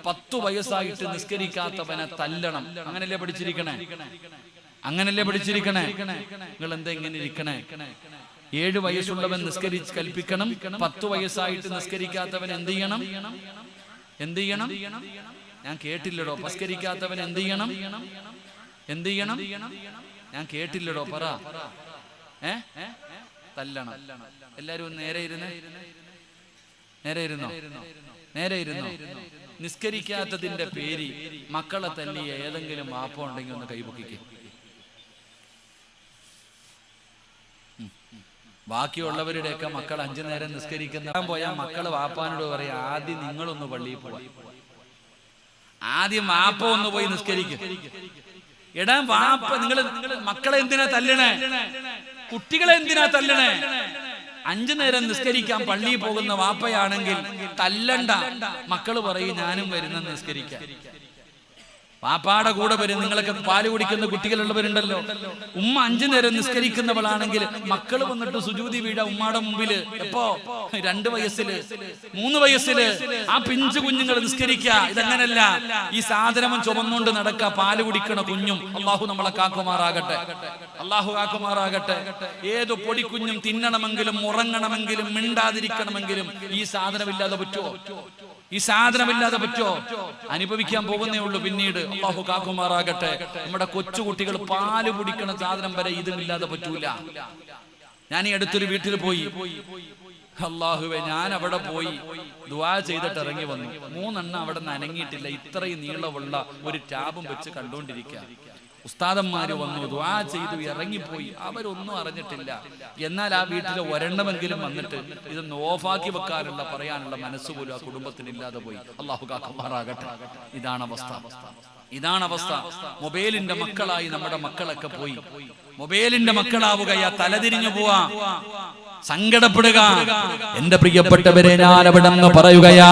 10 വയസ്സായിട്ട് നിസ്കരിക്കാത്തവനെ തല്ലണം. അങ്ങനല്ലേ പഠിച്ചിരിക്കണേ? നിങ്ങൾ എന്താ ഇങ്ങനെ ഇരിക്കണേ? 7 വയസ്സുള്ളവൻ നിസ്കരിച്ച് കൽപ്പിക്കണം, 10 വയസ്സായിട്ട് നിസ്കരിക്കാത്തവൻ എന്ത് ചെയ്യണം? ഞാൻ കേട്ടില്ലടോ. നിസ്കരിക്കാത്തവൻ എന്ത് ചെയ്യണം? ഞാൻ കേട്ടില്ലടോ, പറ. തല്ലണം. എല്ലാരും ഒന്ന് നേരെ ഇരുന്നോ. നിസ്കരിക്കാത്തതിന്റെ പേര് മക്കളെ തല്ലിയ ഏതെങ്കിലും മാപ്പ ഉണ്ടെങ്കിൽ ഒന്ന് കൈപൊക്കിക്ക്. ബാക്കിയുള്ളവരുടെയൊക്കെ മക്കൾ 5 നേരം നിസ്കരിക്കുന്ന പോയാൽ മക്കള് വാപ്പാനോട് പറയാം, ആദ്യം നിങ്ങളൊന്ന് പള്ളിയിൽ പോവാ, ആദ്യം വാപ്പ ഒന്ന് പോയി നിസ്കരിക്കും. എടാ വാപ്പ, നിങ്ങൾ മക്കളെ എന്തിനാ തല്ലണേ? കുട്ടികളെ എന്തിനാ തല്ലണേ? 5 നേരം നിസ്കരിക്കാൻ പള്ളിയിൽ പോകുന്ന വാപ്പയാണെങ്കിൽ തല്ലണ്ട. മക്കള് പറയും, ഞാനും വരുന്ന നിസ്കരിക്കാൻ. പാപ്പാടെ കൂടെ വരും. നിങ്ങളൊക്കെ പാല് കുടിക്കുന്ന കുട്ടികളുള്ളവരുണ്ടല്ലോ. ഉമ്മ 5 നേരം നിസ്കരിക്കുന്നവളാണെങ്കിൽ മക്കള് വന്നിട്ട് സുജൂദി വീഴ ഉമ്മാടെ മുമ്പില്. എപ്പോ? 2 വയസ്സില് 3 വയസ്സില് ആ പിഞ്ചു കുഞ്ഞുങ്ങൾ നിസ്കരിക്ക. ഇതങ്ങനല്ല. ഈ സാധനം ചുമന്നുകൊണ്ട് നടക്ക, പാല് കുടിക്കണ കുഞ്ഞും. അള്ളാഹു നമ്മളെ കാക്കുമാറാകട്ടെ. ഏതു പൊടിക്കുഞ്ഞും തിന്നണമെങ്കിലും ഉറങ്ങണമെങ്കിലും മിണ്ടാതിരിക്കണമെങ്കിലും ഈ സാധനമില്ലാതെ പറ്റുമോ? അനുഭവിക്കാൻ പോകുന്നേ ഉള്ളൂ പിന്നീട്. അല്ലാഹു കാക്കുമാറാകട്ടെ. നമ്മുടെ കൊച്ചുകുട്ടികൾ പാല് കുടിക്കണ സാധനം വരെ ഇതുമില്ലാതെ പറ്റൂല. ഞാൻ ഈ അടുത്തൊരു വീട്ടിൽ പോയി. അല്ലാഹുവേ, ഞാൻ അവിടെ പോയി ദുആ ചെയ്തിട്ട് ഇറങ്ങി വന്നു. 3 എണ്ണം അവിടെ നിന്ന് അനങ്ങിയിട്ടില്ല. ഇത്രയും നീളമുള്ള ഒരു ടാബും വെച്ച് കണ്ടുകൊണ്ടിരിക്കുക. ഉസ്താദന്മാര് വന്നു, ദുആ ചെയ്തു, ഇറങ്ങിപ്പോയി. അവരൊന്നും അറിഞ്ഞിട്ടില്ല. എന്നാൽ ആ വീട്ടിലെ ഒരെണ്ണമെങ്കിലും വന്നിട്ട് ഇതൊന്ന് ഓഫാക്കി വെക്കാനുള്ള പറയാനുള്ള മനസ്സുപോലും ആ കുടുംബത്തിനില്ലാതെ പോയി. അല്ലാഹു കാക്കുമാറാകട്ടെ. ഇതാണ് അവസ്ഥ. മൊബൈലിന്റെ മക്കളായി നമ്മുടെ മക്കളൊക്കെ പോയി. മൊബൈലിന്റെ മക്കളാവുകയാ, തലതിരിഞ്ഞു പോവാ, സങ്കടപ്പെടുക. എന്റെ പ്രിയപ്പെട്ടവരെ, ഞാൻ അവിടെ നിന്ന് പറയുകയാ,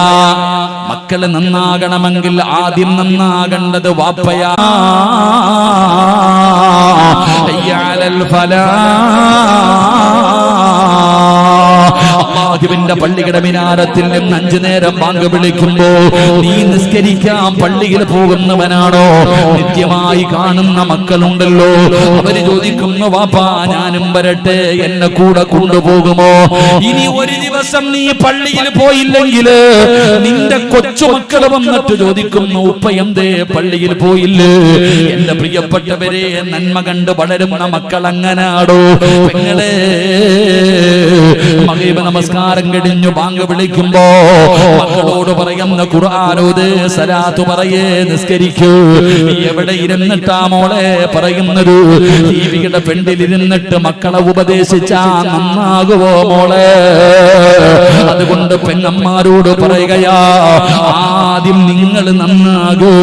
മക്കള് നന്നാകണമെങ്കിൽ ആദ്യം നന്നാകേണ്ടത് വാപ്പയാ. അല്ലാഹുവിന്റെ പള്ളിയുടെ മിനാരത്തിൽ നിന്ന് 5 നേരം ബാങ്ക് വിളിക്കുമ്പോ നീ നിസ്കരിക്കാൻ പള്ളിയിൽ പോകുന്നവനാണോ? നിത്യമായി കാണുന്ന മക്കളുണ്ടല്ലോ, അവര് ചോദിക്കുന്നു, വാപ്പാ ഞാനും വരട്ടെ, എന്നെ കൂടെ കൊണ്ടുപോകുമോ? ഇനി ഒരു ദിവസം നീ പള്ളിയിൽ പോയില്ലെങ്കിൽ നിന്റെ കൊച്ചുമക്കൾ വന്നിട്ട് ചോദിക്കുന്നു, ഉപ്പ എന്തേ പള്ളിയിൽ പോയില്ലേ? എന്റെ പ്രിയപ്പെട്ടവരെ, നന്മ കണ്ട് വളരുന്ന മക്കൾ അങ്ങനാടോ. പെങ്ങളെ, മഗ്‌രിബ് നമസ്കാരം കഴിഞ്ഞു ബാങ്ക് വിളിക്കുമ്പോ മക്കളോട് പറയുന്ന ഖുർആനോദ്, സലാത്ത് പറയേ, നിസ്കരിക്കൂ. എവിടെ ഇരുന്നിട്ടാ മോളെ പറയുന്നത്? ടിവിയുടെ പെണ്ടിലിരുന്നിട്ട് മക്കളെ ഉപദേശിച്ചാ നന്നാകുവോ മോളെ? അതുകൊണ്ട് പെങ്ങന്മാരോട് പറയുകയാ, ആദ്യം നിങ്ങൾ നന്നാകൂ.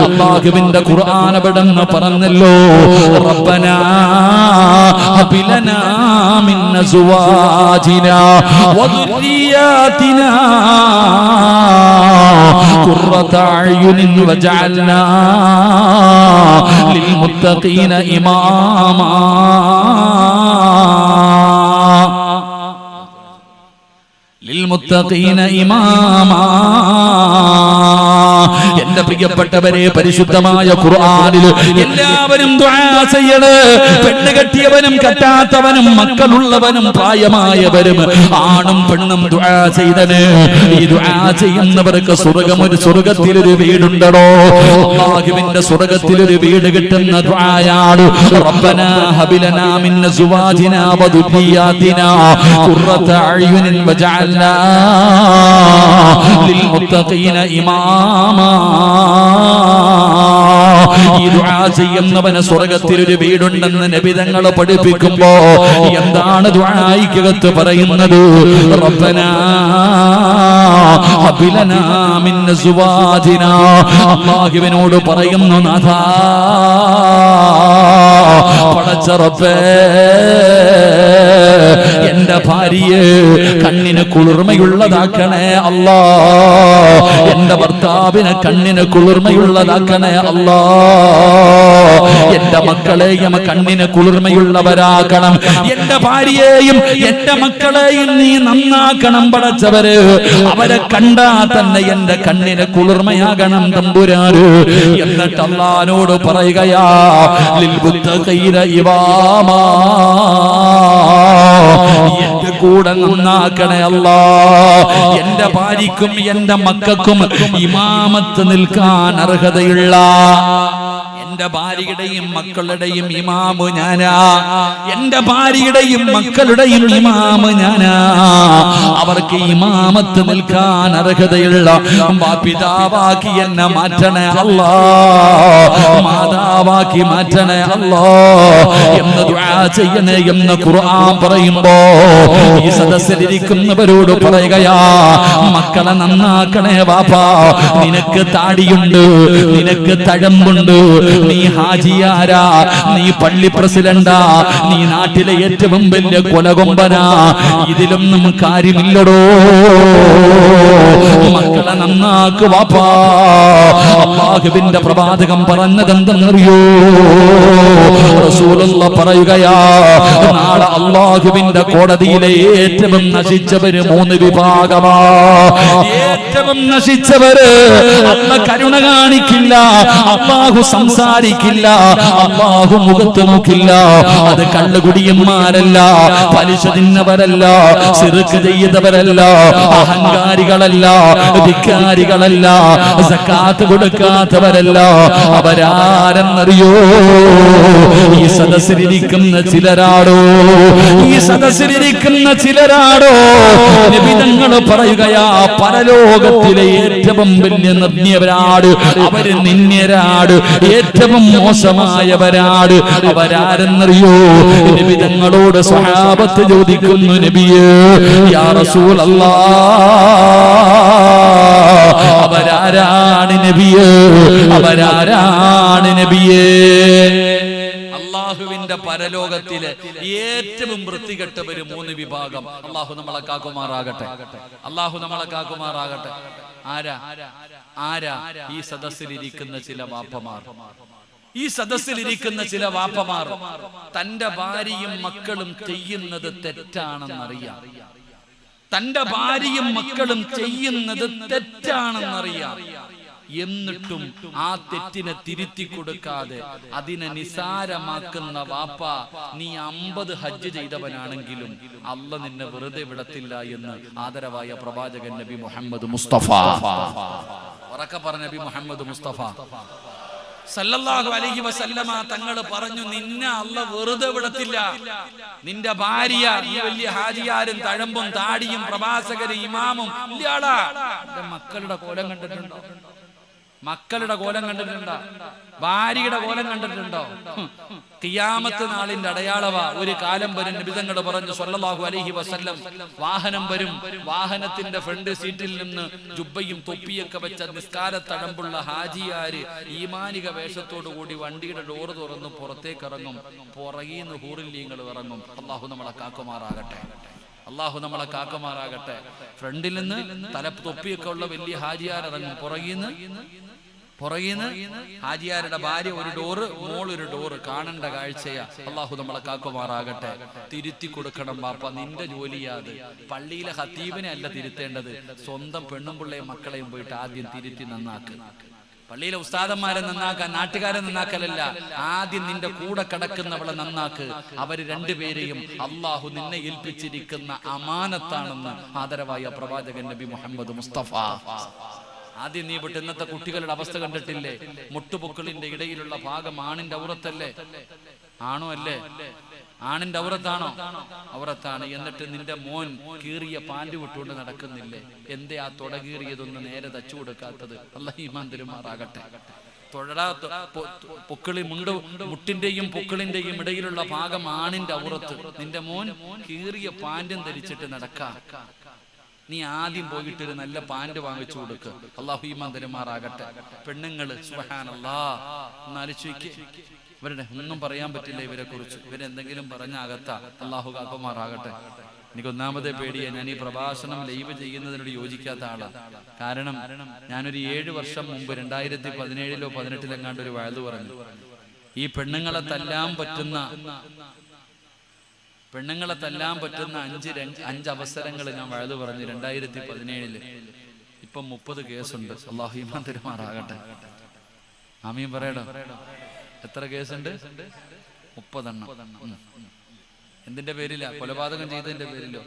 അല്ലാഹുവിന്റെ ഖുർആൻ അവിടെന്ന് പറഞ്ഞല്ലോ, റബ്ബനാ ഹബ് ലനാ മിൻ അസ്വാജിനാ വദുരിയാതിനാ ഖുർറത അയുനിൻ വജഅൽനാ ലിൽമുത്തഖീന ഇമാമാ. ലിൽമുത്തഖീന ഇമാമാ. എന്റെ പ്രിയപ്പെട്ടവരെ, പരിശുദ്ധമായ ഖുർആനിൽ എല്ലാവരും ദുആ ചെയ്യണേ. പെണ്ണ് കെട്ടിയവനും കെട്ടാത്തവനും മക്കളുള്ളവനും പ്രായമായവരും ആണും പെണ്ണും ദുആ ചെയ്തത്. ഈ ദുആ ചെയ്യുന്നവർക്ക് സ്വർഗ്ഗത്തിലൊരു വീടുണ്ടോ? അല്ലാഹുവിന്റെ സ്വർഗ്ഗത്തിലൊരു വീട് കിട്ടുന്ന ദുആയാണ്. റബ്ബനാ ഹബ് ലനാ മിൻ അസ്വാജിനാ വദുരിയാതിനാ ഖുർറത അഅ്യുനിൻ വജഅൽനാ ലിൽ മുത്തഖീന ഇമാമാ. ഈ ദുആ ചെയ്യുന്നവന് സ്വർഗ്ഗത്തിലൊരു വീടുണ്ടെന്ന് നബി തങ്ങൾ പഠിപ്പിക്കുമ്പോ എന്താണ് ദുആയിക്കകത്ത് പറയുന്നത്? റബ്ബനാ ഹബ് ലനാ മിൻ അസ്വാജിനാ. അല്ലാഹുവിനോട് പറയുന്നു, നാഥാ പടച്ച റബ്ബേ, എന്റെ ഭാര്യയെ കണ്ണിന് കുളിർമയുള്ളതാക്കണേ അല്ലാ. എന്റെ ഭർത്താവിനെ കണ്ണിന് കുളിർമയുള്ളതാക്കണേ അല്ലാ. എന്റെ മക്കളെയും കണ്ണിന് കുളിർമയുള്ളവരാക്കണം. എന്റെ ഭാര്യയെയും എന്റെ മക്കളെയും നീ നന്നാക്കണം പടച്ചവര്. അവരെ കണ്ടാ തന്നെ എന്റെ കണ്ണിന് കുളിർമയാകണം തമ്പുരാന്. എന്നിട്ട് അല്ലാഹുവോട് പറയുകയാ, ലിൽ മുത്തഖീന ഇമാമാ, എന്റെ കൂടെ നന്നാക്കണേ അല്ലാ. എന്റെ ഭാര്യക്കും എന്റെ മക്കൾക്കും ഇമാമത്ത് നിൽക്കാൻ അർഹതയുള്ള, എന്റെ ഭാര്യയുടെയും മക്കളുടെയും ഇമാമ് ഞാനാ. എന്റെ ഭാര്യയുടെയും മക്കളുടെയും ഇമാമ് ഞാനാ. അവർക്ക് ഇമാമത്ത് നിൽക്കാൻ അർഹതയുള്ള പിതാവാക്കി എന്നെ മാറ്റണേ അല്ലാ, മാതാവാക്കി മാറ്റണേ അല്ലാ എന്ന് ദുആ ചെയ്യണേ എന്ന് ഖുർആൻ പറയുമ്പോ ഈ സദസ്സിലിരിക്കുന്നവരോട് പറയുകയാ, മക്കളെ നന്നാക്കണേ വാപ്പാ. നിനക്ക് താടിയുണ്ട്, നിനക്ക് തഴമ്പുണ്ട്, നീ ഹാജിയാരാ, നീ പള്ളി പ്രസിഡന്റാ, നീ നാട്ടിലെ ഏറ്റവും വലിയ കൊലകൊമ്പനാ, ഇതിലൊന്നും കാര്യമില്ലടോ. മക്കളെ നന്നാക്ക് വാപ്പാ. അല്ലാഹുവിന്റെ പ്രവാചകൻ പറഞ്ഞതെന്തെന്നറിയോ? റസൂലുള്ളാഹി പറയുകയാ, നാളെ അല്ലാഹുവിന്റെ കോടതിയിലെ ഏറ്റവും നശിച്ചവര് 3 വിഭാഗമാ. ഏറ്റവും നശിച്ചവര് അല്ലാഹു കരുണ കാണിക്കില്ല, അല്ലാഹു സംസാരിക്കില്ല, അല്ലാഹു മുഖത്ത് നോക്കില്ല. അത് കള്ളുകുടിയന്മാരല്ല, പലിശ തിന്നവരല്ല, ശിർക്ക് ചെയ്തവരല്ല, അഹങ്കാരികളല്ല, ധിക്കാരികളല്ല, സക്കാത്ത് കൊടുക്കാത്തവരല്ല. അവരാരെന്നറിയോ? ഈ സദസ്സിലിരിക്കുന്ന ചിലരാടോ, ഈ സദസ്സിലിരിക്കുന്ന ചിലരാടോ. നബി തങ്ങൾ പറയുകയാ, പരലോകത്തിലെ ഏറ്റവും വലിയ നിന്ദ്യവരാട്, അവര് നിന്ദ്യരാട്, ഏറ്റവും മോശമായവരാട്. അവരാരെന്നറിയോ? നബി തങ്ങളോട് സ്വഹാബത്ത് ചോദിക്കുന്നു, നബിയേ, യാ റസൂലല്ലാഹ്, അവരാരാണ് നബിയേ? അവരാരാണ് നബിയേ? അല്ലാഹുവിന്റെ പരലോകത്തിലെ ഏറ്റവും വൃത്തികെട്ടവര് 3 വിഭാഗം. അല്ലാഹു നമ്മളെ കാക്കുമാറാകട്ടെ, അല്ലാഹു നമ്മളെ കാക്കുമാറാകട്ടെ. ആരാ? ആരാ? ഈ സദസ്സിലിരിക്കുന്ന ചില വാപ്പമാർ. ഈ സദസ്സിലിരിക്കുന്ന ചില വാപ്പമാർ തന്റെ ഭാര്യയും മക്കളും ചെയ്യുന്നത് തെറ്റാണെന്നറിയാം. തന്റെ ഭാര്യയും മക്കളും ചെയ്യുന്നത് തെറ്റാണെന്നറിയാം. എന്നിട്ടും ആ തെറ്റിനെ തിരുത്തി കൊടുക്കാതെ അതിനെ നിസാരമാക്കുന്ന വാപ്പ, നീ 50 ഹജ്ജ് ചെയ്തവനാണെങ്കിലും അല്ലാഹ് നിന്നെ വെറുതെ വിടത്തില്ല എന്ന് ആദരവായ പ്രവാചകൻ നബി മുഹമ്മദ് മുസ്തഫ, ഉറക്കെ പറഞ്ഞ നബി മുഹമ്മദ് മുസ്തഫ സല്ലല്ലാഹു അലൈഹി വസല്ലമ തങ്ങൾ പറഞ്ഞു, നിന്നെ അല്ലാഹ് വെറുതെ വിടത്തില്ല. നിന്റെ ഭാര്യ വലിയ ഹാജിയാരും തഴമ്പും താടിയും പ്രവാചകരും ഇമാമും ഇല്ലാടാ. മക്കളുടെ കോലം കണ്ടിട്ടുണ്ടോ? മക്കളുടെ കോലം കണ്ടിട്ടുണ്ടോ? ഭാര്യയുടെ കോലം കണ്ടിട്ടുണ്ടോ? ഖിയാമത്ത് നാളിന്റെ അടയാളവാ. ഒരു കാലം വരും, നബി തങ്ങൾ പറഞ്ഞു സല്ലല്ലാഹു അലൈഹി വസല്ലം, വാഹനം വരും, വാഹനത്തിന്റെ ഫ്രണ്ട് സീറ്റിൽ നിന്ന് ജുബ്ബയും തൊപ്പിയൊക്കെ വെച്ച നിസ്കാരത്തഴമ്പുള്ള ഹാജിയാര് ഈമാനിക വേഷത്തോടു കൂടി വണ്ടിയുടെ ഡോറ് തുറന്ന് പുറത്തേക്ക് ഇറങ്ങും. പുറകീന്ന് ഹൂറില്ലീങ്ങൾ ഇറങ്ങും. അല്ലാഹു നമ്മളെ കാക്കുമാറാകട്ടെ, അല്ലാഹു നമ്മളെ കാക്കുമാറാകട്ടെ. ഫ്രണ്ടിൽ നിന്ന് തല തൊപ്പിയൊക്കെ ഉള്ള വലിയ ഹാജിയാർ ഇറങ്ങും, പുറകീന്ന് പുറകിന്ന് ഹാജിയാരുടെ ഭാര്യ ഒരു ഡോറ്, മോൾ ഒരു ഡോറ്. കാണേണ്ട കാഴ്ചയാ. അള്ളാഹു നമ്മളെ കാക്കുമാറാകട്ടെ. തിരുത്തി കൊടുക്കണം ബാപ്പ, നിന്റെ ജോലിയാത്. പള്ളിയിലെ ഖതീബിനെ അല്ല തിരുത്തേണ്ടത്, സ്വന്തം പെണ്ണും പിള്ളയും മക്കളെയും പോയിട്ട് ആദ്യം തിരുത്തി നന്നാക്ക്. പള്ളിയിലെ ഉസ്താദന്മാരെ നന്നാക്കാൻ, നാട്ടുകാരെ നന്നാക്കലല്ല, ആദ്യം നിന്റെ കൂടെ കിടക്കുന്നവളെ നന്നാക്ക്. അവര് രണ്ടുപേരെയും അള്ളാഹു നിന്നെ ഏൽപ്പിച്ചിരിക്കുന്ന അമാനത്താണെന്ന് ആദരവായ പ്രവാചകൻ നബി മുഹമ്മദ് മുസ്തഫ. ആദ്യം നീ വിട്ട് ഇന്നത്തെ കുട്ടികളുടെ അവസ്ഥ കണ്ടിട്ടില്ലേ? മുട്ടുപൊക്കളിന്റെ ഇടയിലുള്ള ഭാഗം ആണിന്റെ ഔറത്തല്ലേ? ആണോ അല്ലേ? ആണിന്റെ ഔറത്താണോ? ഔറത്താണ്. എന്നിട്ട് നിന്റെ മോൻ കീറിയ പാൻറ് വിട്ടുകൊണ്ട് നടക്കുന്നില്ലേ? എന്തേ ആ തുട കീറിയതൊന്ന് നേരെ തച്ചു കൊടുക്കാത്തത്? അല്ലാഹു ഈമാൻ തരുമാറാകട്ടെ. പൊക്കിളി മുട്ടിന്റെയും പൊക്കിളിന്റെയും ഇടയിലുള്ള ഭാഗം ആണിന്റെ ഔറത്ത്. നിന്റെ മോൻ കീറിയ പാൻറും ധരിച്ചിട്ട് നടക്കാം. നീ ആദ്യം പോയിട്ടൊരു നല്ല പാൻറ് വാങ്ങിച്ചു കൊടുക്ക്. അല്ലാഹു ഈമാൻ തരുമാറാകട്ടെ. പെണ്ണുങ്ങള് സുബ്ഹാനല്ലാഹ് എന്നാലോചിക്ക്. ഇവരുടെ ഒന്നും പറയാൻ പറ്റില്ല ഇവരെ കുറിച്ച്. ഇവരെന്തെങ്കിലും പറഞ്ഞാകത്ത അല്ലാഹു കാക്കുമാറാകട്ടെ. എനിക്ക് ഒന്നാമതേ പേടിയാ. ഞാൻ ഈ പ്രഭാഷണം ലൈവ് ചെയ്യുന്നതിനോട് യോജിക്കാത്ത ആളാ. കാരണം ഞാനൊരു 7 വർഷം മുമ്പ് 2017-ലോ 18-ലോ എങ്ങാണ്ട് ഒരു വഅദ് പറഞ്ഞു. ഈ പെണ്ണുങ്ങളെ തല്ലാൻ പറ്റുന്ന 5 അവസരങ്ങൾ ഞാൻ വഅദ് പറഞ്ഞു 2017-ല്. ഇപ്പം 30 കേസുണ്ട്. അല്ലാഹു ഈമാൻ തരുമാറാകട്ടെ. ആമീൻ പറയടോ. എത്ര കേസുണ്ട്? 30 എണ്ണം. എന്തിന്റെ പേരിലാ? കൊലപാതകം ചെയ്തതിന്റെ പേരിലോ?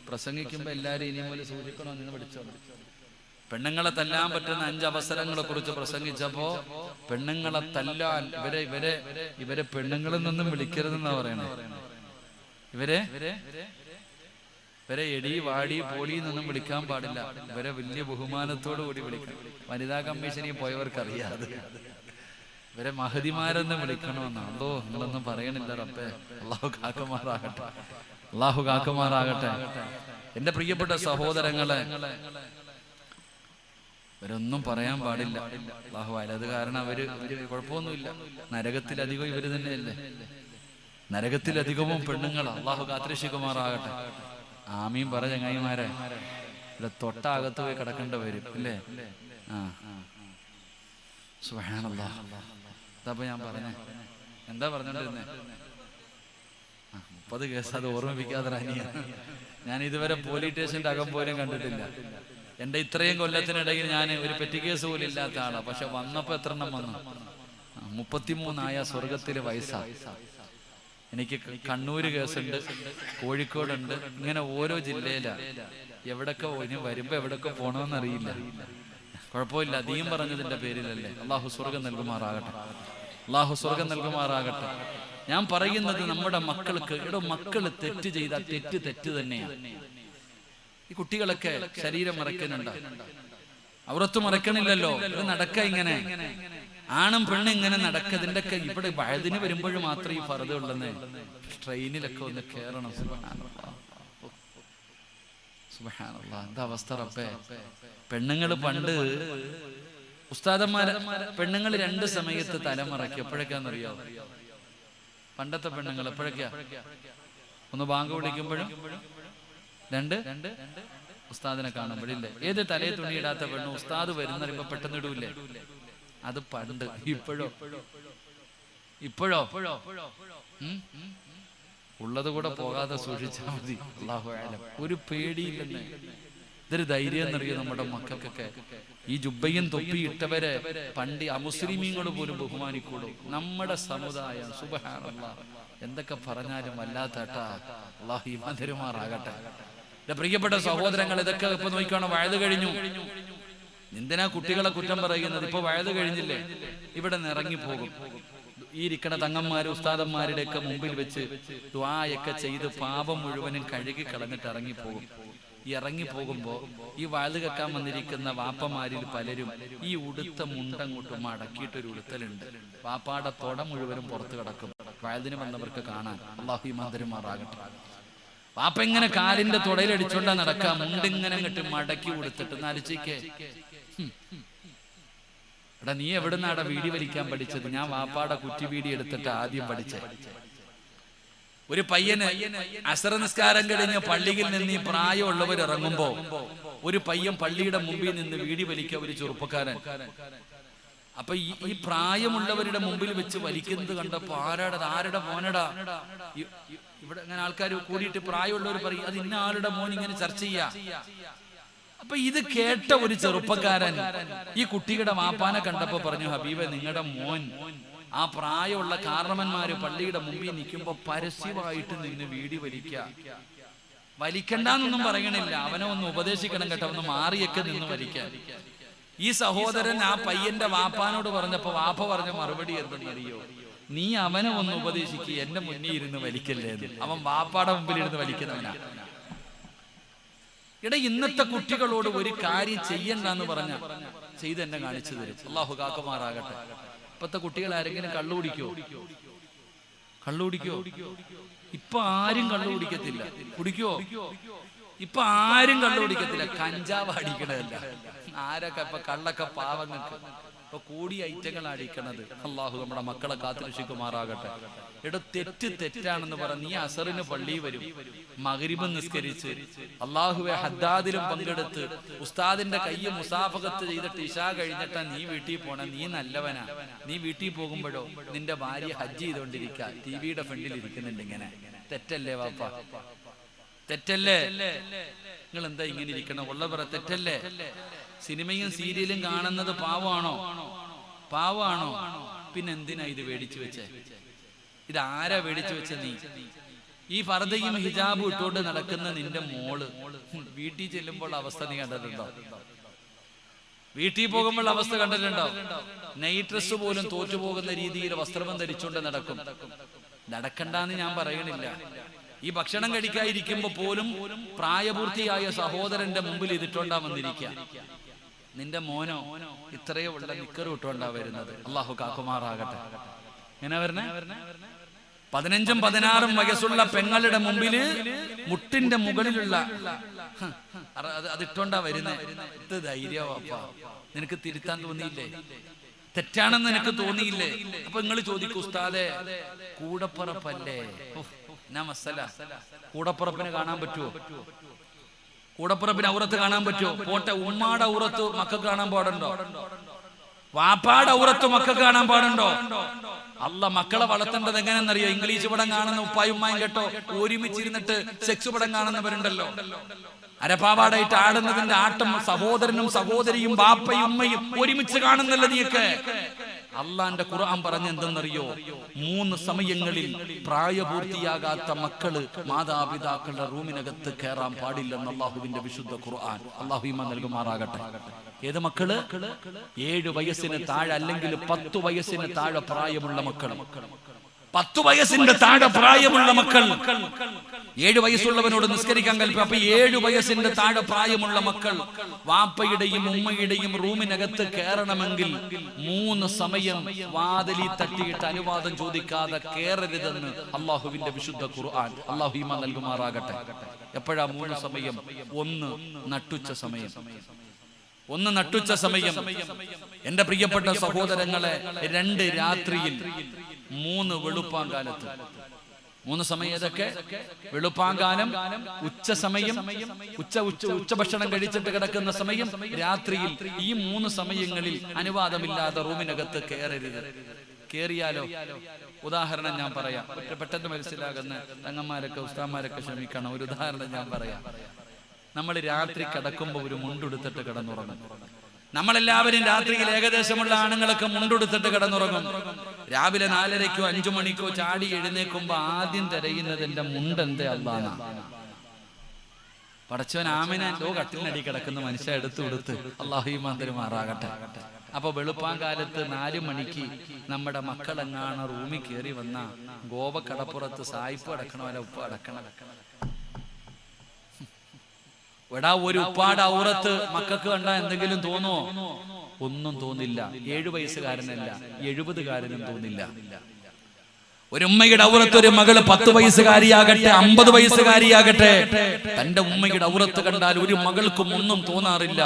പ്രസംഗിക്കുമ്പോ എല്ലാരും ഇനി പോലെ സൂക്ഷിക്കണോ എന്ന് പഠിച്ചോ. പെണ്ണുങ്ങളെ തല്ലാൻ പറ്റുന്ന 5 അവസരങ്ങളെ കുറിച്ച് പ്രസംഗിച്ചപ്പോ പെണ്ണുങ്ങളെ തല്ലാൻ ഇവരെ പെണ്ണുങ്ങളിൽ നിന്നും വിളിക്കരുതെന്നാ പറയണേ. ഇവരെ എടി വാടി പോടി എന്നൊന്നും വിളിക്കാൻ പാടില്ല. ഇവരെ വലിയ ബഹുമാനത്തോടു കൂടി വിളിക്കണം. വനിതാ കമ്മീഷനിൽ പോയവർക്കറിയാതെ ഇവരെ മഹതിമാരെന്ന് വിളിക്കണമെന്ന്. അതോ നിങ്ങളൊന്നും പറയണില്ല റബ്ബേ. അല്ലാഹു കാക്കുമാറാകട്ടെ. അല്ലാഹു കാക്കുമാറാകട്ടെ. എന്റെ പ്രിയപ്പെട്ട സഹോദരങ്ങളെ, ഇവരൊന്നും പറയാൻ പാടില്ല. അല്ലാഹു അത് കാരണം അവര് കുഴപ്പമൊന്നുമില്ല. നരകത്തിലധികം ഇവര് തന്നെയല്ലേ? നരകത്തിലധികവും പെണ്ണുങ്ങൾ. അല്ലാഹു കാത്തിരക്ഷിക്കുമാറാകട്ടെ. ആമീൻ പറ ചങ്ങായിമാരെ. ഇവിടെ തൊട്ടകത്ത് പോയി കിടക്കേണ്ട വരും അല്ലേ? സുബ്ഹാനല്ലാഹ്. അതപ്പോ ഞാൻ പറഞ്ഞേ, എന്താ പറഞ്ഞോണ്ടിരുന്നേ? 30 കേസ്. അത് ഓർമ്മിപ്പിക്കാതെ ഞാൻ ഇതുവരെ പോലീസ് സ്റ്റേഷന്റെ അകം പോലും കണ്ടിട്ടില്ല. എന്റെ ഇത്രയും കൊല്ലത്തിനിടയിൽ ഞാൻ ഒരു പെറ്റി കേസ് പോലും ഇല്ലാത്ത ആളാ. പക്ഷെ വന്നപ്പോ എത്ര എണ്ണം വന്നു? 33 സ്വർഗത്തിലെ വയസ്സാ. എനിക്ക് കണ്ണൂര് കേസുണ്ട്, കോഴിക്കോടുണ്ട്. ഇങ്ങനെ ഓരോ ജില്ലയിലാ. എവിടൊക്കെ ഇനി വരുമ്പോ എവിടൊക്കെ പോണമെന്നറിയില്ല. കുഴപ്പമില്ല, ദീൻ പറഞ്ഞതിന്റെ പേരിലല്ലേ. അല്ലാഹു സ്വർഗം നൽകുമാറാകട്ടെ. അല്ലാഹു സ്വർഗം നൽകുമാറാകട്ടെ. ഞാൻ പറയുന്നത് നമ്മുടെ മക്കൾക്ക്, മക്കള് തെറ്റ് ചെയ്താൽ തെറ്റ് തന്നെയാണ്. ഈ കുട്ടികളൊക്കെ ശരീരം മറക്കുന്നുണ്ട്, അവരത്ത് മറക്കണില്ലല്ലോ. ഇത് നടക്ക ഇങ്ങനെ ആണും പെണ്ണും ഇങ്ങനെ നടക്കതിന്റെ ഒക്കെ ഇവിടെ വയതിന് വരുമ്പോഴും മാത്രമേ ഈ ഫർദ ഉള്ളെന്ന്. ട്രെയിനിലൊക്കെ ഒന്ന് കേറണം. സുബ്ഹാനല്ലാഹ്. എന്താ അവസ്ഥ റബ്ബേ. പെണ്ണുങ്ങള് പണ്ട് ഉസ്താദന്മാര് പെണ്ണുങ്ങൾ 2 സമയത്ത് തലമറക്കി. എപ്പോഴൊക്കെയാണെന്നറിയോ? പണ്ടത്തെ പെണ്ണുങ്ങൾ എപ്പോഴൊക്കെയാ? ഒന്ന് ബാങ്ക് വിളിക്കുമ്പോഴും 2 ഉസ്താദിനെ കാണുമ്പോഴില്ലേ? ഏത് തലയെ തുണിയിടാത്ത പെണ്ണു ഉസ്താദ് വരുന്നറിയുമ്പോ പെട്ടെന്ന് ഇടൂല്ലേ? അത് പണ്ട്. ഇപ്പോഴോ ഉള്ളത് കൂടെ പോകാതെ സൂക്ഷിച്ചാൽ മതി. അല്ലാഹു അഅലം. ഒരു പേടിയില്ലെന്ന്. ഇതൊരു ധൈര്യം എന്നറിയോ നമ്മുടെ മക്കൾക്കൊക്കെ. ഈ ജുബ്ബയും തൊപ്പി ഇട്ടവരെ പണ്ട് അമുസ്ലിമീങ്ങൾ പോലും ബഹുമാനിക്കൂടും. നമ്മുടെ സമുദായം സുബ്ഹാനല്ലാഹ് എന്തൊക്കെ പറഞ്ഞാലും വല്ലാത്തട്ടാ. അല്ലാഹു ഈമാൻ തരുമാറാകട്ടെ. എന്റെ പ്രിയപ്പെട്ട സഹോദരങ്ങൾ, ഇതൊക്കെ ഇപ്പൊ നോക്കിക്കോണം. വയത് കഴിഞ്ഞു. എന്തിനാ കുട്ടികളെ കുറ്റം പറയുന്നത്? ഇപ്പൊ വയത് കഴിഞ്ഞില്ലേ? ഇവിടെ നിന്ന് ഇറങ്ങിപ്പോകും. ഈ ഇരിക്കണ തങ്ങന്മാര് ഉസ്താദന്മാരുടെ ഒക്കെ മുമ്പിൽ വെച്ച് ദുആയൊക്കെ ചെയ്ത് പാപം മുഴുവനും കഴുകി കളഞ്ഞിട്ട് ഇറങ്ങിപ്പോകും. ഈ ഇറങ്ങിപ്പോകുമ്പോ ഈ വയല് കേൾക്കാൻ വന്നിരിക്കുന്ന വാപ്പമാരിൽ പലരും ഈ ഉടുത്ത മുണ്ടങ്ങോട്ട് മടക്കിയിട്ടൊരു ഉടുത്തലുണ്ട്. വാപ്പാടെ തൊട മുഴുവനും പുറത്ത് കിടക്കും. വയലിന് വന്നവർക്ക് കാണാൻ. അല്ലാഹു ഈമാൻ തരുമാറാകട്ടെ. വാപ്പ ഇങ്ങനെ കാലിന്റെ തുടയിലടിച്ചോണ്ടാ നടക്കാം. മുണ്ടിങ്ങനെ അങ്ങോട്ട് മടക്കി കൊടുത്തിട്ട് നാലിച്ചേക്കേ. എടാ, നീ എവിടുന്നാടാ വീടി വലിക്കാൻ പഠിച്ചത്? ഞാൻ വാപ്പാടെ കുറ്റി വീടി എടുത്തിട്ട് ആദ്യം പഠിച്ചേ. ഒരു പയ്യന് അസർ നിസ്കാരം കഴിഞ്ഞ് പള്ളിയിൽ നിന്ന് ഈ പ്രായമുള്ളവർ ഇറങ്ങുമ്പോ ഒരു പയ്യൻ പള്ളിയുടെ മുമ്പിൽ നിന്ന് വീടി വലിക്കുക. ഒരു ചെറുപ്പക്കാരൻ അപ്പൊ ഈ പ്രായമുള്ളവരുടെ മുമ്പിൽ വെച്ച് വലിക്കുന്നത് കണ്ടപ്പോ ആരുടെ മോനടാ, ഇവിടെ അങ്ങനെ ആൾക്കാർ കൂടിയിട്ട് പ്രായമുള്ളവർ പറയും അത് ഇന്ന ആളുടെ മോൻ ഇങ്ങനെ ചർച്ച ചെയ്യാ. അപ്പൊ ഇത് കേട്ട ഒരു ചെറുപ്പക്കാരൻ ഈ കുട്ടിയുടെ വാപ്പാനെ കണ്ടപ്പോ പറഞ്ഞു, ഹബീബെ നിങ്ങളുടെ മോൻ ആ പ്രായമുള്ള കാരണവന്മാര് പള്ളിയുടെ മുമ്പിൽ നിൽക്കുമ്പോ പരസ്യമായിട്ട് നിന്ന് വീടി വലിക്കണ്ടെന്നൊന്നും പറയണില്ല, അവനെ ഒന്ന് ഉപദേശിക്കണം കേട്ടോ, ഒന്ന് മാറിയൊക്കെ നിന്ന് വലിക്കാൻ. ഈ സഹോദരൻ ആ പയ്യന്റെ വാപ്പാനോട് പറഞ്ഞപ്പോ വാപ്പ പറഞ്ഞ മറുപടി എന്തെന്നറിയോ, നീ അവനെ ഒന്ന് ഉപദേശിക്കുക, എന്റെ മുന്നിൽ ഇരുന്ന് വലിക്കല്ലേ. അവൻ വാപ്പാടെ മുമ്പിൽ ഇരുന്ന് വലിക്കുന്നവനാ. ഇട ഇന്നത്തെ കുട്ടികളോട് ഒരു കാര്യം ചെയ്യണ്ടെന്ന് പറഞ്ഞ ചെയ്ത് എന്നെ കാണിച്ചു തരും. അള്ളാഹു കാക്കുമാറാകട്ടെ. ഇപ്പത്തെ കുട്ടികൾ ആരെങ്കിലും കള്ളുകുടിക്കോ? ഇപ്പൊ ആരും കള്ളുകുടിക്കത്തില്ല. കുടിക്കോ? ഇപ്പൊ ആരും കള്ളുകുടിക്കത്തില്ല. കഞ്ചാവ് അടിക്കണതല്ല. ആരൊക്കെ ഇപ്പൊ കള്ളൊക്കെ പാവങ്ങൾക്ക് ഇപ്പൊ കൂടിയ ഐറ്റങ്ങൾ അടിക്കണത്. അള്ളാഹു നമ്മുടെ മക്കളെ കാത്തുരക്ഷിക്കുമാറാകട്ടെ. തെറ്റാണെന്ന് പറഞ്ഞ് നീ അസറിന് പള്ളി വരും, മഗ്രിബ് നിസ്കരിച്ച് അള്ളാഹുവെ ഹദ്ദാദിലും പങ്കെടുത്ത് ഉസ്താദിന്റെ കയ്യ് മുസാഫകത്ത് ചെയ്തിട്ട് ഇശാ കഴിഞ്ഞിട്ടാ നീ വീട്ടിൽ പോണ, നീ നല്ലവനാ. നീ വീട്ടിൽ പോകുമ്പോഴോ നിന്റെ ഭാര്യ ഹജ്ജ് ചെയ്തോണ്ടിരിക്ക, ടിവിയുടെ ഫ്രണ്ടിൽ ഇരിക്കുന്നുണ്ട്. ഇങ്ങനെ തെറ്റല്ലേ വാപ്പ? തെറ്റല്ലേ? നിങ്ങൾ എന്താ ഇങ്ങനെ ഇരിക്കണം? ഉള്ള പറ തെറ്റല്ലേ? സിനിമയും സീരിയലും കാണുന്നത് പാവാണോ? പിന്നെ എന്തിനാ ഇത് മേടിച്ചു വെച്ചേ? ഇതാരാ മേടിച്ചു വെച്ച? നീ ഈ ഫർദയും ഹിജാബും ഇട്ടുകൊണ്ട് നടക്കുന്ന നിന്റെ മോള് വീട്ടിൽ ചെല്ലുമ്പോൾ അവസ്ഥ നീ കണ്ടിട്ടുണ്ടോ? വീട്ടിൽ പോകുമ്പോൾ അവസ്ഥ കണ്ടിട്ടുണ്ടോ? നൈറ്റ് ഡ്രസ് പോലും തോറ്റുപോകുന്ന രീതിയിൽ വസ്ത്രം ധരിച്ചുകൊണ്ട് നടക്കണ്ടെന്ന് ഞാൻ പറയണില്ല. ഈ ഭക്ഷണം കഴിക്കാതിരിക്കുമ്പോ പോലും പ്രായപൂർത്തിയായ സഹോദരന്റെ മുമ്പിൽ ഇതിട്ടോണ്ടാ വന്നിരിക്കുക. നിന്റെ മോനോ ഇത്രയോ ഉള്ള നിക്കർ ഇട്ടോണ്ടാ വരുന്നത്. അള്ളാഹു കാക്കുമാറാകട്ടെ. എങ്ങനെ വരണേ? 15ഉം 16ഉം വയസ്സുള്ള പെങ്ങളുടെ മുമ്പില് മുട്ടിന്റെ മുകളിലുള്ള അതിട്ടോണ്ടാ വരുന്നേ. ഇത് ധൈര്യവാപ്പാ, നിനക്ക് തിരുത്താൻ തോന്നിയില്ലേ? തെറ്റാണെന്ന് നിനക്ക് തോന്നിയില്ലേ? അപ്പൊ നിങ്ങൾ ചോദിക്കും, ഉസ്താദേ കൂടപ്പറപ്പല്ലേ? കൂടപ്പുറപ്പിനെ കാണാൻ പറ്റുമോ? കൂടപ്പുറപ്പിന് ഔറത്ത് കാണാൻ പറ്റുമോ? പോട്ടെ, ഉമ്മാടെ ഔറത്ത് മക്കൾക്ക് കാണാൻ പാടുണ്ടോ? വാപ്പാടെ ഔറത്ത് മക്കൾക്ക് കാണാൻ പാടുണ്ടോ? അല്ല മക്കളെ വളർത്തേണ്ടത് എങ്ങനെയെന്നറിയോ? ഇംഗ്ലീഷ് പടം കാണുന്ന ഉപ്പായും ഉമ്മായും കേട്ടോ ഒരുമിച്ചിരുന്നിട്ട് സെക്സ് പടം കാണുന്നവരുണ്ടല്ലോ. അരപ്പാവാടായിട്ട് ആടുന്നതിന്റെ ആട്ടം സഹോദരനും സഹോദരിയും ബാപ്പയും ഉമ്മയും ഒരുമിച്ച് കാണുന്നല്ലോ നീയൊക്കെ. അള്ളാന്റെ ഖുർആൻ പറഞ്ഞ എന്തെന്നറിയോ? 3 സമയങ്ങളിൽ പ്രായപൂർത്തിയാകാത്ത മക്കള് മാതാപിതാക്കളുടെ റൂമിനകത്ത് കയറാൻ പാടില്ലെന്ന് അള്ളാഹുവിന്റെ വിശുദ്ധ ഖുർആൻ. അള്ളാഹു ഈമാൻ നൽകുമാറാകട്ടെ. ഏത് മക്കള്? 7 വയസ്സിന് താഴെ അല്ലെങ്കിൽ 10 വയസ്സിന് താഴെ പ്രായമുള്ള മക്കൾ. 10 വയസ്സിന്റെ താഴെ പ്രായമുള്ള മക്കൾ. 7 വയസ്സുള്ളവനോട് നിസ്കരിക്കാൻ കൽപ്പിക്കും. അപ്പൊ 7 വയസ്സിന്റെ താഴെ പ്രായമുള്ള മക്കൾ വാപ്പയുടെയും ഉമ്മയുടെയും റൂമിനകത്ത് കയറണമെങ്കിൽ 3 സമയം വാതിലി തട്ടിയിട്ട് അനുവാദം ചോദിക്കാതെ കയറരുതെന്ന് അള്ളാഹുവിന്റെ വിശുദ്ധ ഖുർആൻ. അള്ളാഹു ഈമാൻ നൽകുമാറാകട്ടെ. എപ്പോഴാ 3 സമയം? 1 നട്ടുച്ച സമയം. 1 നട്ടുച്ച സമയം. എന്റെ പ്രിയപ്പെട്ട സഹോദരങ്ങളെ, 2 രാത്രിയിൽ, 3 വെളുപ്പാങ്കാലത്ത്. 3 സമയം ഏതൊക്കെ? വെളുപ്പാങ്കാലം, ഉച്ച സമയം, ഉച്ചഭക്ഷണം കഴിച്ചിട്ട് കിടക്കുന്ന സമയം, രാത്രിയിൽ. ഈ 3 സമയങ്ങളിൽ അനുവാദമില്ലാതെ റൂമിനകത്ത് കയറരുത്. കേറിയാലോ? ഉദാഹരണം ഞാൻ പറയാം, പെട്ടെന്ന് മനസ്സിലാകുന്ന തങ്ങന്മാരൊക്കെ ഉസ്താന്മാരൊക്കെ ക്ഷമിക്കണം. ഒരു ഉദാഹരണം ഞാൻ പറയാം. നമ്മൾ രാത്രി കിടക്കുമ്പോൾ ഒരു മുണ്ടെടുത്തിട്ട് കിടന്നുറങ്ങും. നമ്മളെല്ലാവരും രാത്രിയിൽ ഏകദേശമുള്ള ആണുങ്ങളൊക്കെ മുണ്ടെടുത്തിട്ട് കിടന്നുറങ്ങും. രാവിലെ 4:30-ക്കോ 5 മണിക്കോ ചാടി എഴുന്നേക്കുമ്പോ ആദ്യം തിരയുന്നത് എന്റെ മുണ്ടെന്തേ അല്ലാന്നാ. പടച്ചവൻ ആമിനോ കട്ടിലിനടി കിടക്കുന്ന മനുഷ്യ എടുത്തു കൊടുത്ത് അല്ലാഹു ഈമാൻ തരുമാറാകട്ടെ. അപ്പൊ വെളുപ്പാങ്കാലത്ത് 4 മണിക്ക് നമ്മുടെ മക്കളെങ്ങാണ് റൂമിൽ കയറി വന്ന ഗോവക്കടപ്പുറത്ത് സായിപ്പ് അടക്കണമല്ല ഉപ്പ് അടക്കണം. എടാ, ഒരു ഉപ്പാട് ഔറത്ത് മക്കൾക്ക് കണ്ടാ എന്തെങ്കിലും തോന്നുമോ? ഒന്നും തോന്നില്ല. 7 വയസ്സുകാരനല്ല, 70കാരനും തോന്നില്ല. ഒരു ഉമ്മയുടെ ഔറത്ത് ഒരു മകള് 10 വയസ്സുകാരിയാകട്ടെ 50 വയസ്സുകാരിയാകട്ടെ, തന്റെ ഉമ്മയുടെ ഔറത്ത് കണ്ടാൽ ഒരു മകൾക്കും ഒന്നും തോന്നാറില്ല.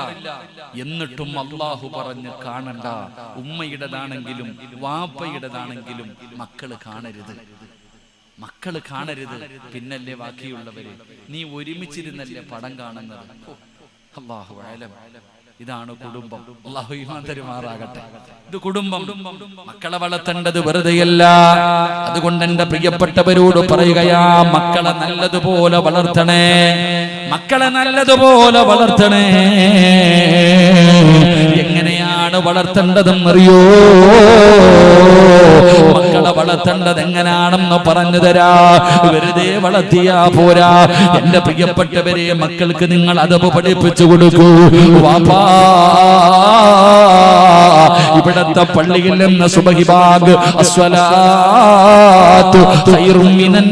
എന്നിട്ടും അള്ളാഹു പറഞ്ഞ് കാണണ്ട, ഉമ്മയുടേതാണെങ്കിലും വാപ്പയുടേതാണെങ്കിലും മക്കള് കാണരുത്. മക്കള് കാണരുത്. പിന്നല്ലേ ബാക്കിയുള്ളവര്? നീ ഒരുമിച്ചിരുന്നല്ലേ പടം കാണുന്നത്? അല്ലാഹു അലം. ഇതാണ് കുടുംബം. അല്ലാഹു ഈമാൻ തരുമാറാകട്ടെ. ഇത് കുടുംബം. മക്കളെ വളർത്തേണ്ടത് വെറുതെയല്ല. അതുകൊണ്ട് എന്റെ പ്രിയപ്പെട്ടവരോട് പറയുകയാ, മക്കളെ നല്ലതുപോലെ വളർത്തണേ, മക്കളെ നല്ലതുപോലെ വളർത്തണേ. എങ്ങനെയാണ് വളർത്തേണ്ടതെന്നറിയോ? മക്കളെ വളർത്തേണ്ടത് എങ്ങനെയാണെന്ന് പറഞ്ഞു തരാ. വെറുതെ വളർത്തിയാ പോരാ. എന്റെ പ്രിയപ്പെട്ടവരെ, മക്കൾക്ക് നിങ്ങൾ അദബ് പഠിപ്പിച്ചു കൊടുക്കൂ. വാപ്പാ, ഇവിടത്തെ പള്ളിയിൽ നിന്ന് സുബഹി ബാഗ് അസ്സലാത്തു ഖൈറും മിനൻ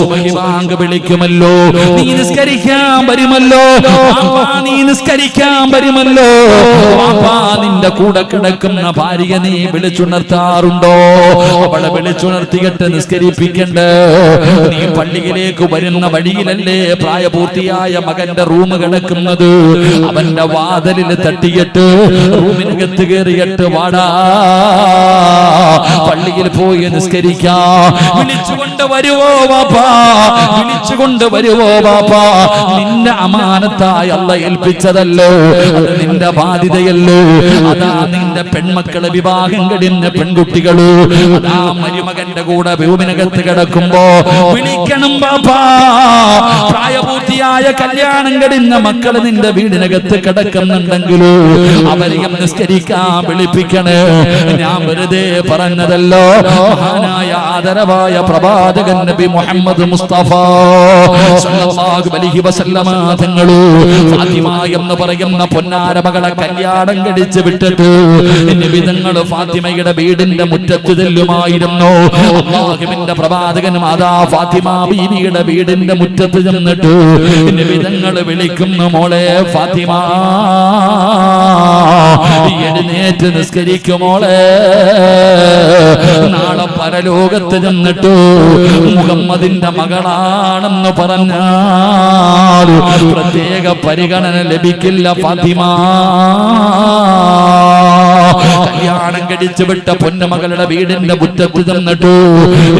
സുബഹി ബാങ്ക് വിളിക്കുമല്ലോ, നീ നിസ്കരിക്കാൻ വരുമല്ലോ. നീ നിസ്കരിക്കാൻ വരുമല്ലോ. നിന്റെ കൂടെ കിടക്കുന്ന ഭാര്യ നീ വിളിച്ചുണർത്താറുണ്ടോ? അവളെ വിളിച്ചുണർത്തിയിട്ട് നിസ്കരിപ്പിക്കണ്ട. നീ പള്ളിയിലേക്ക് വരുന്ന വഴിയിലല്ലേ പ്രായപൂർത്തിയായ മകന്റെ റൂം കിടക്കുന്നത്? അവന്റെ വാതിലിൽ തട്ടിയിട്ട് റൂമിനകത്ത് കയറിയിട്ട് വാടാ, പള്ളിയിൽ പോയി നിസ്കരിക്കാ. വിളിച്ചുകൊണ്ട് വരുവോ വാപ്പാ, വിളിച്ചുകൊണ്ട് വരുവോ വാപ്പാ? നിന്റെ അമാനത്തായി അല്ലാഹ് ഏൽപ്പിച്ചതല്ലോ, അത് നിന്റെ ബാധ്യതയല്ലോ. അതാ നിന്റെ പെൺമക്കള്, വിവാഹം കഴിഞ്ഞ പെൺകുട്ടികള് അതാ മരുമകന്റെ കൂടെ റൂമിനകത്ത് കിടക്കുമ്പോ വിളിക്കണം ബാപ്പാ. പ്രായപൂർത്തിയായ കല്യാണം കഴിഞ്ഞ മക്കള് നിന്റെ വീടിനകത്ത് കിടക്കുന്നുണ്ടെങ്കിലോ അവരെയും നിസ്കരിക്കാൻ വിളിപ്പിക്കണേ. ഞാൻ വെറുതെ പറഞ്ഞതല്ലോ. മഹാനായ ആദരവായ പ്രവാചകൻ നബി മുഹമ്മദ് മുസ്തഫ സല്ലല്ലാഹു അലൈഹി വസല്ലമ തങ്ങള് ഫാത്തിമ എന്ന് പറയുന്ന പൊന്നാര മകളെ കല്യാണം കഴിച്ച് വിട്ടിട്ട് നബി തങ്ങൾ ഫാത്തിമയുടെ വീടിന്റെ മുറ്റത്ത് ചെല്ലുമായിരുന്നു. അല്ലാഹുവിന്റെ പ്രവാചകൻ മാതാ ഫാത്തിമ ബീവിയുടെ വീടിന്റെ മുറ്റത്ത് ചെന്നിട്ട് നബി തങ്ങൾ വിളിക്കുന്നു, മോളെ ഫാത്തിമ, എഴുന്നേറ്റ് നിസ്കരിക്കുമോളെ. നാളെ പരലോകത്ത് ചെന്നിട്ട് മുഹമ്മദിന്റെ മകളാണെന്ന് പറഞ്ഞാൽ പ്രത്യേക പരിഗണന ലഭിക്കില്ല ഫാത്തിമ. കല്യാണം കഴിച്ചു വിട്ട പൊന്നുമകളുടെ വീടിന്റെ മുറ്റത്ത് ചെന്നിട്ട്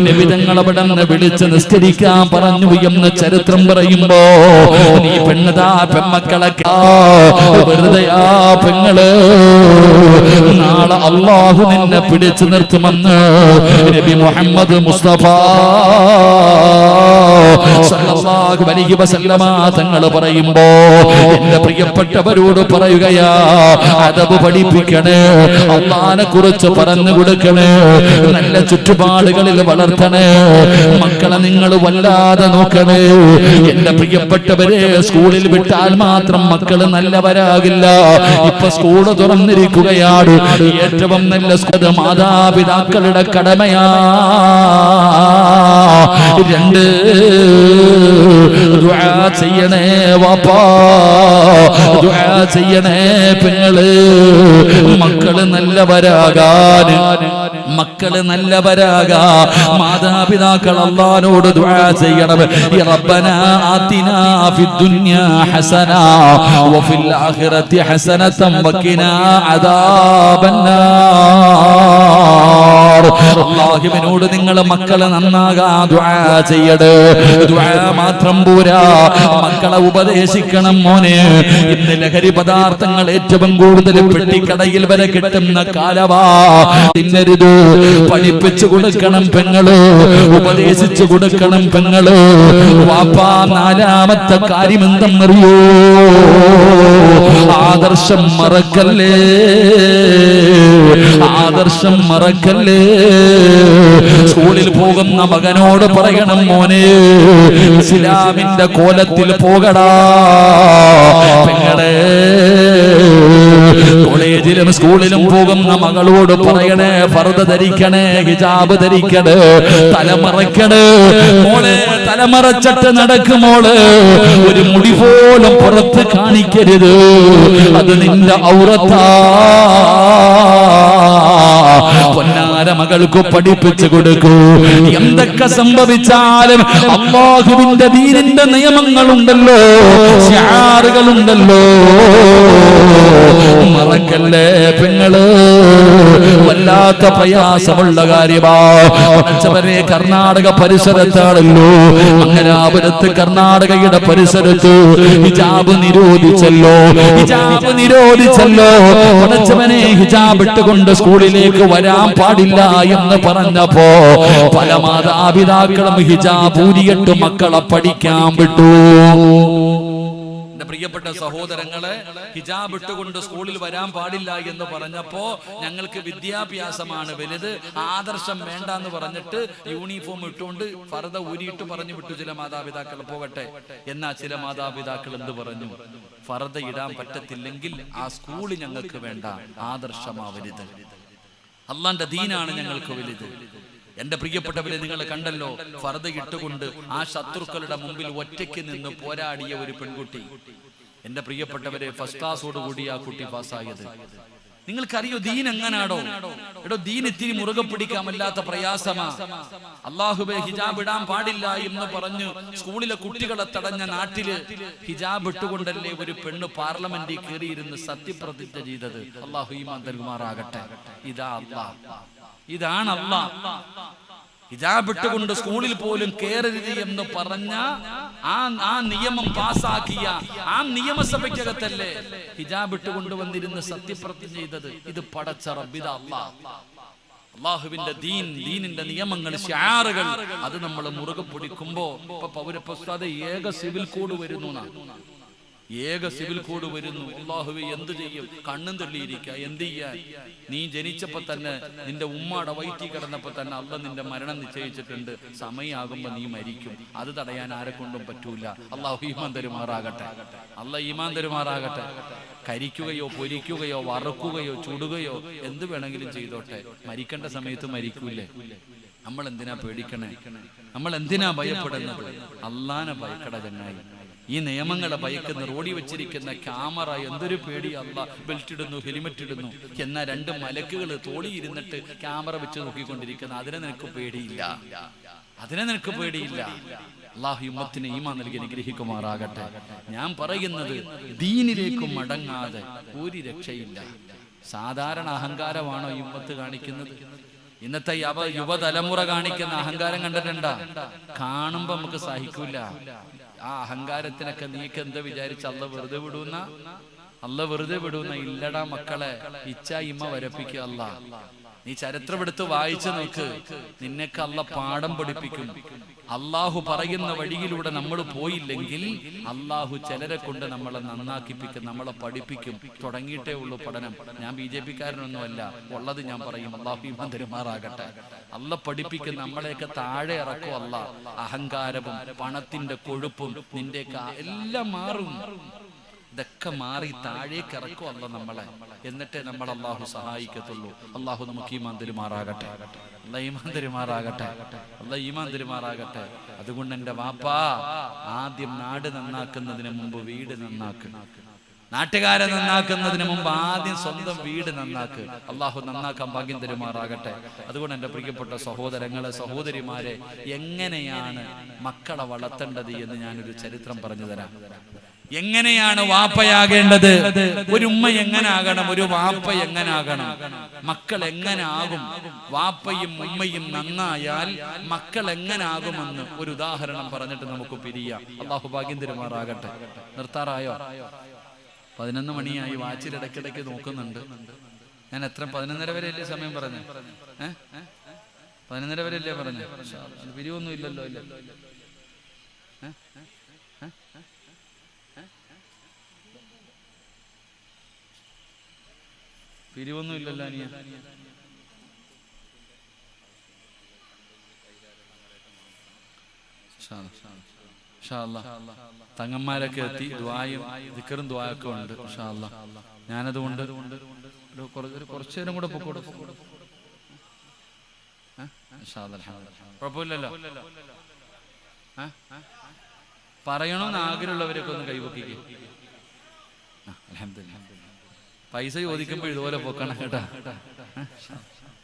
നബി തങ്ങൾ അവിടെ നിന്ന് വിളിച്ച് നിസ്കരിക്കാൻ പറഞ്ഞു എന്ന് ചരിത്രം പറയുമ്പോ, നീ പെണ്ണതാ പെൺമക്കളെ വെറുതെയാ പെങ്ങള്, നാളെ അല്ലാഹു നിന്നെ പിടിച്ചു നിർത്തുമെന്ന് നബി മുഹമ്മദ് മുസ്തഫ സല്ലല്ലാഹു അലൈഹി വസല്ലമ തങ്ങൾ പറയുമ്പോ, എന്റെ പ്രിയപ്പെട്ടവരോട് പറയുകയാ, അദബ് പഠിപ്പിക്കണേ, അല്ലാഹുവിനെ കുറിച്ച് പറഞ്ഞു കൊടുക്കണേ, നല്ല ചുറ്റുപാടുകളിൽ വളർത്തണേ. മക്കളെ നിങ്ങൾ വല്ലാതെ നോക്കണേ. എന്റെ പ്രിയപ്പെട്ടവരെ, സ്കൂളിൽ വിട്ടാൽ മാത്രം മക്കള് നല്ലവരാകില്ല. ഇപ്പൊ സ്കൂള് തുറന്നിരിക്കുകയാണ്. ഏറ്റവും നല്ല മാതാപിതാക്കളുടെ കടമയാ. 2 ദുആ ചെയ്യണേ വാപ്പാ, ദുആ ചെയ്യണേ പെങ്ങള്. മക്കള് നല്ലവരാകാൻ, മക്കള് നല്ലവരാകാ. മാതാപിതാക്കൾ അല്ലാഹുവോട് ദുആ ചെയ്യണം. റബ്ബനാ ആതിനാ ഫിദ്ദുനിയാ ഹസന വഫിൽ ആഖിറതി ഹസനതൻ വഖിനാ അദാബന്നാർ. അല്ലാഹുവിനോട് നിങ്ങൾ മക്കളെ നന്നാകാ ദുആ ചെയ്യട്. ദുആ മാത്രം പോരാ, മക്കളെ ഉപദേശിക്കണം. മോനെ, ഇന്ന് ലഹരി പദാർത്ഥങ്ങൾ ഏറ്റവും കൂടുതൽ പെട്ടിക്കടയിൽ വരെ കിട്ടുന്ന കാലവാ. തിന്നരുത്, പഠിപ്പിച്ചു കൊടുക്കണം പെങ്ങള്, ഉപദേശിച്ചു കൊടുക്കണം പെങ്ങള്. വാപ്പാ, 4ാമത്തെ കാര്യം എന്തെന്നറിയോ? ആദർശം മറക്കല്ലേ, ആദർശം മറക്കല്ലേ. സ്കൂളിൽ പോകുന്ന മകനോട് പറയണം, മോനെ ഇസ്ലാമിന്റെ കോലത്തിൽ പോകടാ. പെങ്ങളെ, കോളേജിലും സ്കൂളിലും പോകുന്ന മകളോട് പറയണേ, ഫർദ ധരിക്കണേ, ഹിജാബ് ധരിക്കണേ, തലമറക്കണേ. മോളെ, തലമറച്ചിട്ട് നടക്കുമോള്, ഒരു മുടി പോലും പുറത്ത് കാണിക്കരുത്. അത് നിന്റെ ഔറത്താ. പൊന്നാര മകൾക്ക് പഠിപ്പിച്ചു കൊടുക്കൂ. എന്തൊക്കെ സംഭവിച്ചാലും അല്ലാഹുവിന്റെ ദീനിന്റെ നിയമങ്ങളുണ്ടല്ലോ, ശിആറുകളുണ്ടല്ലോ, മറക്കല്ലേ പെങ്ങള്. വല്ലാത്ത പ്രയാസമുള്ള കാര്യമാണ്. കർണാടക പരിസരത്താണല്ലോ, മംഗലാപുരത്ത് കർണാടകയുടെ പരിസരത്ത് ഹിജാബ് നിരോധിച്ചല്ലോ. പഠിച്ചവനെ ഹിജാബ് ഇട്ടുകൊണ്ട് സ്കൂളിലേക്ക് വരാൻ പാടില്ല എന്ന് പറഞ്ഞപ്പോ പല മാതാപിതാക്കളും ഹിജാബ് ഊരിയിട്ട് മക്കളെ പഠിക്കാൻ വിട്ടു. എന്റെ പ്രിയപ്പെട്ട സഹോദരങ്ങളെ, ഹിജാബ് ഇട്ടുകൊണ്ട് സ്കൂളിൽ വരാൻ പാടില്ല എന്ന് പറഞ്ഞപ്പോ ഞങ്ങൾക്ക് വിദ്യാഭ്യാസമാണ് വലുത്, ആദർശം വേണ്ട എന്ന് പറഞ്ഞിട്ട് യൂണിഫോം ഇട്ടുകൊണ്ട് ഫർദ ഊരിയിട്ട് പറഞ്ഞു വിട്ടു ചില മാതാപിതാക്കൾ. പോകട്ടെ, എന്നാ ചില മാതാപിതാക്കൾ എന്ത് പറഞ്ഞു? ഫർദ ഇടാൻ പറ്റത്തില്ലെങ്കിൽ ആ സ്കൂള് ഞങ്ങൾക്ക് വേണ്ട, ആദർശമാ വലുത്, അള്ളാന്റെ ദീനാണ് ഞങ്ങൾക്ക് വലുത്. എന്റെ പ്രിയപ്പെട്ടവരെ, നിങ്ങൾ കണ്ടല്ലോ, ഫർദ ഇട്ടുകൊണ്ട് ആ ശത്രുക്കളുടെ മുമ്പിൽ ഒറ്റയ്ക്ക് നിന്ന് പോരാടിയ ഒരു പെൺകുട്ടി. എന്റെ പ്രിയപ്പെട്ടവരെ, ഫസ്റ്റ് ക്ലാസ്സോട് കൂടി ആ കുട്ടി പാസ്സായത്. നിങ്ങൾക്കറിയോ ദീൻ എങ്ങനാടോ? എടോ, ദീൻ ഇത്തിരി മുറുകെ പിടിക്കാമല്ലാത്ത പ്രയാസമാ. അല്ലാഹുവേ, ഹിജാബ് ഇടാൻ പാടില്ല എന്ന് പറഞ്ഞു സ്കൂളിലെ കുട്ടികളെ തടഞ്ഞ നാട്ടില് ഹിജാബ് ഇട്ടുകൊണ്ടല്ലേ ഒരു പെണ്ണ് പാർലമെന്റിൽ കയറിയിരുന്ന് സത്യപ്രതിജ്ഞ ചെയ്തത്. അല്ലാഹു ഈമാൻ നൽകുമാറാകട്ടെ. ഇതാണ് അല്ലാഹ്. ഹിജാബ് ഇട്ടുകൊണ്ട് സ്കൂളിൽ പോലും കയറരുത് എന്ന് പറഞ്ഞ ആ നിയമം പാസാക്കിയ ആ നിയമസഭയ്ക്കകത്തല്ലേ ഹിജാബ് ഇട്ടുകൊണ്ട് വന്നിരുന്ന് സത്യപ്രതിജ്ഞ ചെയ്തത്. ഇത് പടച്ച റബ്ബിത അള്ളാഹുവിന്റെ ദീനിന്റെ നിയമങ്ങൾ, ശിആറുകൾ, അത് നമ്മൾ മുറുകെ പിടിക്കുമ്പോ ഇപ്പൊ പൗരപ്രസാദ ഏക സിവിൽ കോഡ് വരുന്നു. അല്ലാഹുവേ, എന്ത് ചെയ്യും? കണ്ണും തള്ളിയിരിക്കുക. എന്ത് ചെയ്യാൻ? നീ ജനിച്ചപ്പോ തന്നെ നിന്റെ ഉമ്മയുടെ വയറ്റിൽ കിടന്നപ്പോ തന്നെ അള്ളാഹ് നിന്റെ മരണം നിശ്ചയിച്ചിട്ടുണ്ട്. സമയമാകുമ്പോ നീ മരിക്കും. അത് തടയാൻ ആരെ കൊണ്ടും പറ്റൂല. അള്ളാഹു ഈമാൻ തരുമാറാകട്ടെ. കരിക്കുകയോ പൊരിക്കുകയോ വറക്കുകയോ ചുടുകയോ എന്ത് വേണമെങ്കിലും ചെയ്തോട്ടെ, മരിക്കേണ്ട സമയത്ത് മരിക്കൂലേ? നമ്മൾ എന്തിനാ പേടിക്കണേ? നമ്മൾ എന്തിനാ ഭയപ്പെടുന്നത്? അള്ളാനെ ഭയക്കട ചങ്ങായി. ഈ നിയമങ്ങളെ ഭയക്കുന്ന റോഡി വെച്ചിരിക്കുന്ന ക്യാമറ എന്തൊരു പേടി. അല്ലാഹ് ബെൽറ്റ് ഇടുന്നു, ഹെൽമെറ്റ് ഇടുന്നു, എന്നാ രണ്ട് മലക്കുകൾ തോളി ഇരുന്നിട്ട് ക്യാമറ വെച്ച് നോക്കിക്കൊണ്ടിരിക്കുന്ന അതിനെ നിനക്ക് പേടിയില്ല. അല്ലാഹു ഉമ്മത്തിന് ഈമാൻ നൽകി അനുഗ്രഹിക്കുമാറാകട്ടെ. ഞാൻ പറയുന്നത്, ദീനിലേക്ക് മടങ്ങാതെ ഒരു രക്ഷയില്ല. സാധാരണ അഹങ്കാരമാണോ ഈ ഉമ്മത്ത് കാണിക്കുന്നത്? ഇന്നത്തെ യുവതലമുറ കാണിക്കുന്ന അഹങ്കാരം കണ്ടിട്ടുണ്ടാ? കാണുമ്പോ നമുക്ക് സഹിക്കൂല. ആ അഹങ്കാരത്തിനൊക്കെ നീക്ക് എന്താ വിചാരിച്ച അല്ല വെറുതെ വിടുന്ന? ഇല്ലടാ മക്കളെ, ഇച്ഛാ ഇമ്മ വരപ്പിക്കുക. അല്ല, നീ ചരിത്രം എടുത്ത് വായിച്ചു നോക്ക്, നിന്നൊക്കെ അല്ല പാഠം പഠിപ്പിക്കും. അള്ളാഹു പറയുന്ന വഴിയിലൂടെ നമ്മൾ പോയില്ലെങ്കിൽ അള്ളാഹു ചിലരെ കൊണ്ട് നമ്മളെ നന്നാക്കിപ്പിക്കും, നമ്മളെ പഠിപ്പിക്കും. തുടങ്ങിയിട്ടേ ഉള്ളൂ പഠനം. ഞാൻ BJP-കാരനൊന്നുമല്ല, ഉള്ളത് ഞാൻ പറയും. അള്ളാഹു ഈമാൻ തരുമാറാകട്ടെ. അല്ല പഠിപ്പിക്കും, നമ്മളെയൊക്കെ താഴെ ഇറക്കും. അല്ല, അഹങ്കാരവും പണത്തിന്റെ കൊഴുപ്പും നിന്റെയൊക്കെ എല്ലാം മാറും. ഇതൊക്കെ മാറി താഴേക്ക് ഇറക്കും അല്ല നമ്മളെ. എന്നിട്ടേ നമ്മൾ അള്ളാഹു സഹായിക്കത്തുള്ളൂ. അള്ളാഹു നമുക്ക് ഈമാൻ തരുമാറാകട്ടെ. അതുകൊണ്ട് എന്റെ വാപ്പാ, ആദ്യം നാട് നന്നാക്കുന്നതിന് മുമ്പ് വീട് നന്നാക്കുക. നാട്ടുകാരെ നന്നാക്കുന്നതിന് മുമ്പ് ആദ്യം സ്വന്തം വീട് നന്നാക്കുക. അള്ളാഹു നന്നാക്കാൻ ഭാഗ്യം തരുമാറാകട്ടെ. അതുകൊണ്ട് എന്റെ പ്രിയപ്പെട്ട സഹോദരങ്ങളെ, സഹോദരിമാരെ, എങ്ങനെയാണ് മക്കളെ വളർത്തേണ്ടത് എന്ന് ഞാനൊരു ചരിത്രം പറഞ്ഞു തരാം. എങ്ങനെയാണ് വാപ്പയാകേണ്ടത്? ഒരു ഉമ്മ എങ്ങനാകണം? ഒരു വാപ്പ എങ്ങനാകണം? മക്കൾ എങ്ങനാകും? വാപ്പയും ഉമ്മയും നന്നായാൽ മക്കൾ എങ്ങനാകുമെന്ന് ഒരു ഉദാഹരണം പറഞ്ഞിട്ട് നമുക്ക് പിരിയാം. അള്ളാഹു ഭാഗ്യം തരുമാറാകട്ടെ. നിർത്താറായോ? 11 മണിയായി. വാച്ചിൽ ഇടയ്ക്കിടയ്ക്ക് നോക്കുന്നുണ്ട്. ഞാൻ എത്ര 11:30 വരെ അല്ലേ സമയം പറഞ്ഞു? 11:30 വരെ അല്ലേ പറഞ്ഞു? പിരിവൊന്നും ഇല്ലല്ലോ. പിരിവൊന്നും ഇല്ലല്ലോ അനിയ. തങ്ങന്മാരൊക്കെ എത്തി. ദുആയും ദിക്റും ദുആയൊക്കെ ഉണ്ട്. ഇൻഷാ അല്ലാഹ് ഞാനതുകൊണ്ട് കുറച്ചു നേരം കൂടെ പൊക്കോട്ടെ. കുഴപ്പമില്ലല്ലോ. പറയണമെന്ന് ആഗ്രഹമുള്ളവരൊക്കെ ഒന്ന് കൈവക്കിക്കേ. അൽഹംദുലില്ലാഹ്. പൈസ ചോദിക്കുമ്പോൾ ഇതുപോലെ പൊക്കണം കേട്ടാ.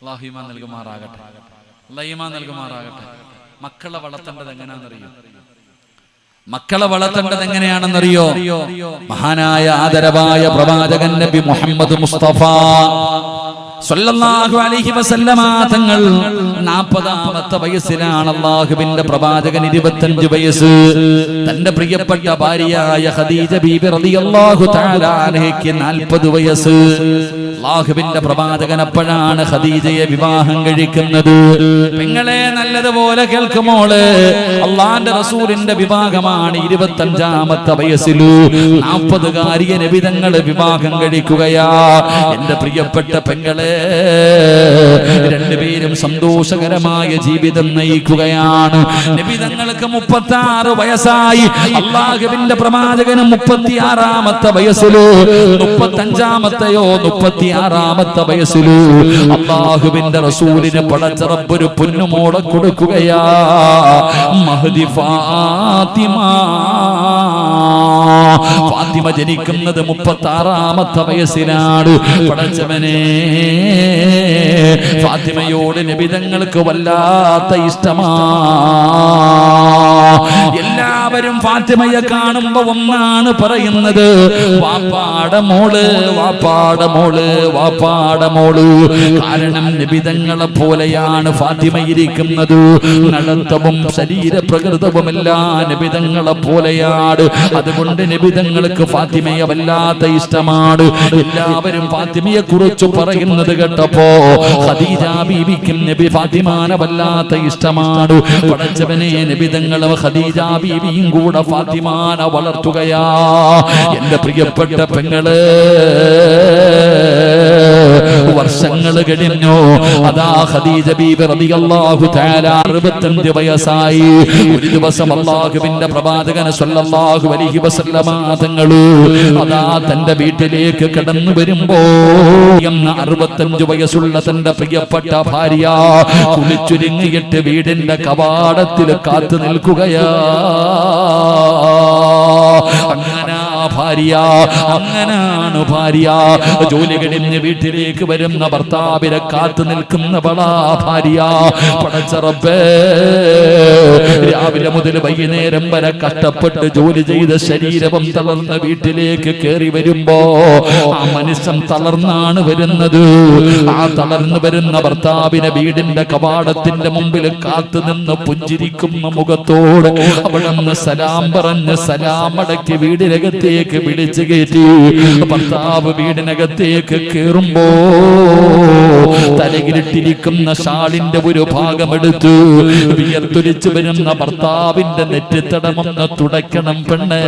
അല്ലാഹു ഈമാൻ നൽകുമാറാകട്ടെ. മക്കളെ വളർത്തേണ്ടത് എങ്ങനെയാണെന്നറിയോ? മഹാനായ ആദരവായ പ്രവാചകൻ നബി മുഹമ്മദ് മുസ്തഫ സല്ലല്ലാഹു അലൈഹി വസല്ലമ തങ്ങൾ 40ാമത്തെ വയസ്സിലാണ് അല്ലാഹുവിന്റെ പ്രവാചകൻ 25 വയസ്സ് തന്റെ പ്രിയപ്പെട്ട ഭാര്യയായ ഖദീജ ബീബി റളിയല്ലാഹു തആല അൻഹയ്ക്ക് 40 വയസ്സ്. അല്ലാഹുവിന്റെ പ്രവാചകൻ അപ്പോഴാണ് ഖദീജയെ വിവാഹം കഴിക്കുന്നത്. പെങ്ങളെ നല്ലതുപോലെ കേൾക്കുമോള്, അല്ലാഹുവിന്റെ റസൂലിന്റെ വിവാഹമാണ് 25ാമത്തെ വയസ്സിൽ 40കാരിയെ നബി തങ്ങൾ വിവാഹം കഴിക്കുകയാ. എന്റെ പ്രിയപ്പെട്ട പെങ്ങളെ, രണ്ടുപേരും സന്തോഷകരമായ ജീവിതം നയിക്കുകയാണ്. നബി തങ്ങൾക്ക് 36 വയസ്സായി. അല്ലാഹുവിന്റെ പ്രവാചകന് 36ാമത്തെ വയസ്സിലോ 35ാമത്തെയോ 36ാമത്തെ വയസ്സിലോ അല്ലാഹുവിന്റെ റസൂലിന് പടച്ച റബ്ബ് ഒരു പൊന്നുമോളെ കൊടുക്കുകയാ, മഹ്ദി ഫാത്തിമ. ഫാത്തിമ ജനിക്കുന്നത് 36ാമത്തെ വയസ്സിലാണ്. പടച്ചവനെ, ഫാത്തിമയോട് നബി തങ്ങൾക്ക് വല്ലാത്ത ഇഷ്ടമാ. എല്ലാവരും ഫാത്തിമയെ കാണുമ്പോ ഒന്നാണ് പറയുന്നത്, വാപ്പാടെ മോള്, വാപ്പാടെ മോള്, വാപ്പാടെ മോള്. കാരണം നബി തങ്ങളെ പോലെയാണ് ഫാത്തിമ ഇരിക്കുന്നത്. നടത്തവും ശരീരപ്രകൃതവുമെല്ലാം നബി തങ്ങളെ പോലെയാണ്. അതുകൊണ്ട് നബി തങ്ങൾക്ക് ഫാത്തിമയെ വല്ലാത്ത ഇഷ്ടമാണ്. എല്ലാവരും ഫാത്തിമയെ കുറിച്ച് പറയുന്നത് കേട്ടപ്പോ ഖദീജ ബീവിക്കും നബി ഫാത്തിമാനെ വല്ലാത്ത ഇഷ്ടമാണ്. പടച്ചവനെ, നബി തങ്ങളും ഖദീജ ബീവിയും കൂടെ ഫാത്തിമാനെ വളർത്തുകയാ. എന്റെ പ്രിയപ്പെട്ട പെങ്ങള്, വർഷങ്ങൾ കഴിഞ്ഞു. അതാ ഖദീജ ബീവി റളിയല്ലാഹു തആല 65 വയസ്സായി. ഒരു ദിവസം അല്ലാഹുവിന്റെ പ്രവാചകൻ സല്ലല്ലാഹു അലൈഹി വസല്ലമ തങ്ങൾ അതാ തന്റെ വീട്ടിലേക്ക് കടന്നു വരുമ്പോ 65 വയസ്സുള്ള തന്റെ പ്രിയപ്പെട്ട ഭാര്യ കുളിച്ചൊരുങ്ങിയിട്ട് വീടിന്റെ കവാടത്തിൽ കാത്തു നിൽക്കുകയാ. അങ്ങനാണ് ഭാര്യ. ജോലി കഴിഞ്ഞ് വീട്ടിലേക്ക് വരുന്ന ഭർത്താവിനെ കാത്തു നിൽക്കുന്നവളാ ഭാര്യ. പടച്ച റബ്ബേ, രാവിലെ മുതൽ വൈകുന്നേരം വരെ കഷ്ടപ്പെട്ട് ജോലി ചെയ്ത ശരീരവും തളർന്ന വീട്ടിലേക്ക് കയറി വരുമ്പോ ആ മനുഷ്യൻ തളർന്നാണ് വരുന്നത്. ആ തളർന്നു വരുന്ന ഭർത്താവിനെ വീടിന്റെ കവാടത്തിന്റെ മുമ്പിൽ കാത്തു നിന്ന് പുഞ്ചിരിക്കുന്ന മുഖത്തോട് അവിടെ നിന്ന് സലാം പറഞ്ഞ് സലാം അടക്കി വീടിനകത്തേക്ക് വിളിച്ചു കയറ്റി. ഭർത്താവ് വീടിനകത്തേക്ക് കയറുമ്പോ തലകിലിട്ടിരിക്കുന്ന ഷാളിന്റെ ഒരു ഭാഗമെടുത്ത് വിയർത്തൊലിച്ചു വരുന്ന ഭർത്താവിന്റെ നെറ്റിത്തടമൊന്ന് തുടയ്ക്കണം പെണ്ണ്.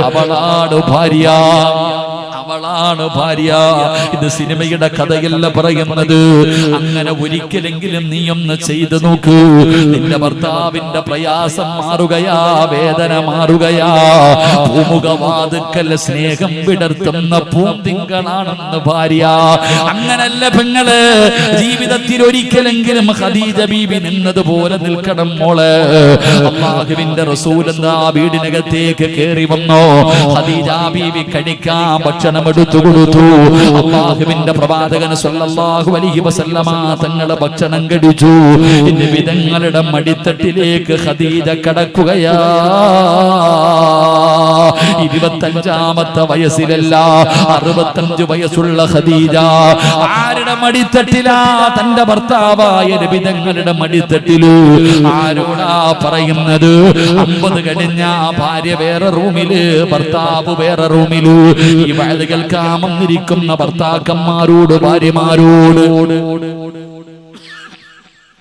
അവളാണ് ഭാര്യ, അവളാണ് ഭാര്യ. ഇത് സിനിമയുടെ കഥയല്ല പറയുന്നത്. അങ്ങനെ ഒരിക്കലെങ്കിലും നീ ഒന്ന് ചെയ്തു നോക്കൂ. നിന്റെ ഭർത്താവിന്റെ പ്രയാസം മാറുകയാ, വേദന മാറുകയാ. പൂമുഖവാതുക്കൽ സ്നേഹം വിടർത്തുന്ന പൂന്തിങ്കളാണെന്ന് ഭാര്യ. അങ്ങനല്ല പെങ്ങള്, ജീവിതത്തിൽ ഒരിക്കലെങ്കിലും ഖദീജ ബീബി നിന്നതുപോലെ നിൽക്കണം മോള്. അല്ലാഹുവിന്റെ റസൂൽ എന്താ വീടിനകത്തേക്ക് കയറി വന്നോ. ഖദീജ ബീബി കഴിക്കാൻ ഭക്ഷണം എടുത്തു കൊടുത്തു. അല്ലാഹുവിന്റെ പ്രവാചകൻ സല്ലല്ലാഹു അലൈഹി വസല്ലമ തങ്ങളെ ഭക്ഷണം കഴിച്ചു. നബി തങ്ങളുടെ മടിത്തട്ടിലേക്ക് ഖദീജ കടക്കുകയാ. 25ാമത്തെ വയസ്സിലല്ല, 65 വയസ്സുള്ള ഖദീജ ആരുടെ മടിത്തട്ടിലാ? തന്റെ ഭർത്താവായ നബി തങ്ങളുടെ മടിത്തട്ടിലു. ആരോടാ പറയുന്നത്? 50 കഴിഞ്ഞ ഭാര്യ വേറെ റൂമില്, ഭർത്താവ് വേറെ റൂമില്. ഈ കേൾക്കാൻ വന്നിരിക്കുന്ന ഭർത്താക്കന്മാരോട്, ഭാര്യമാരോട്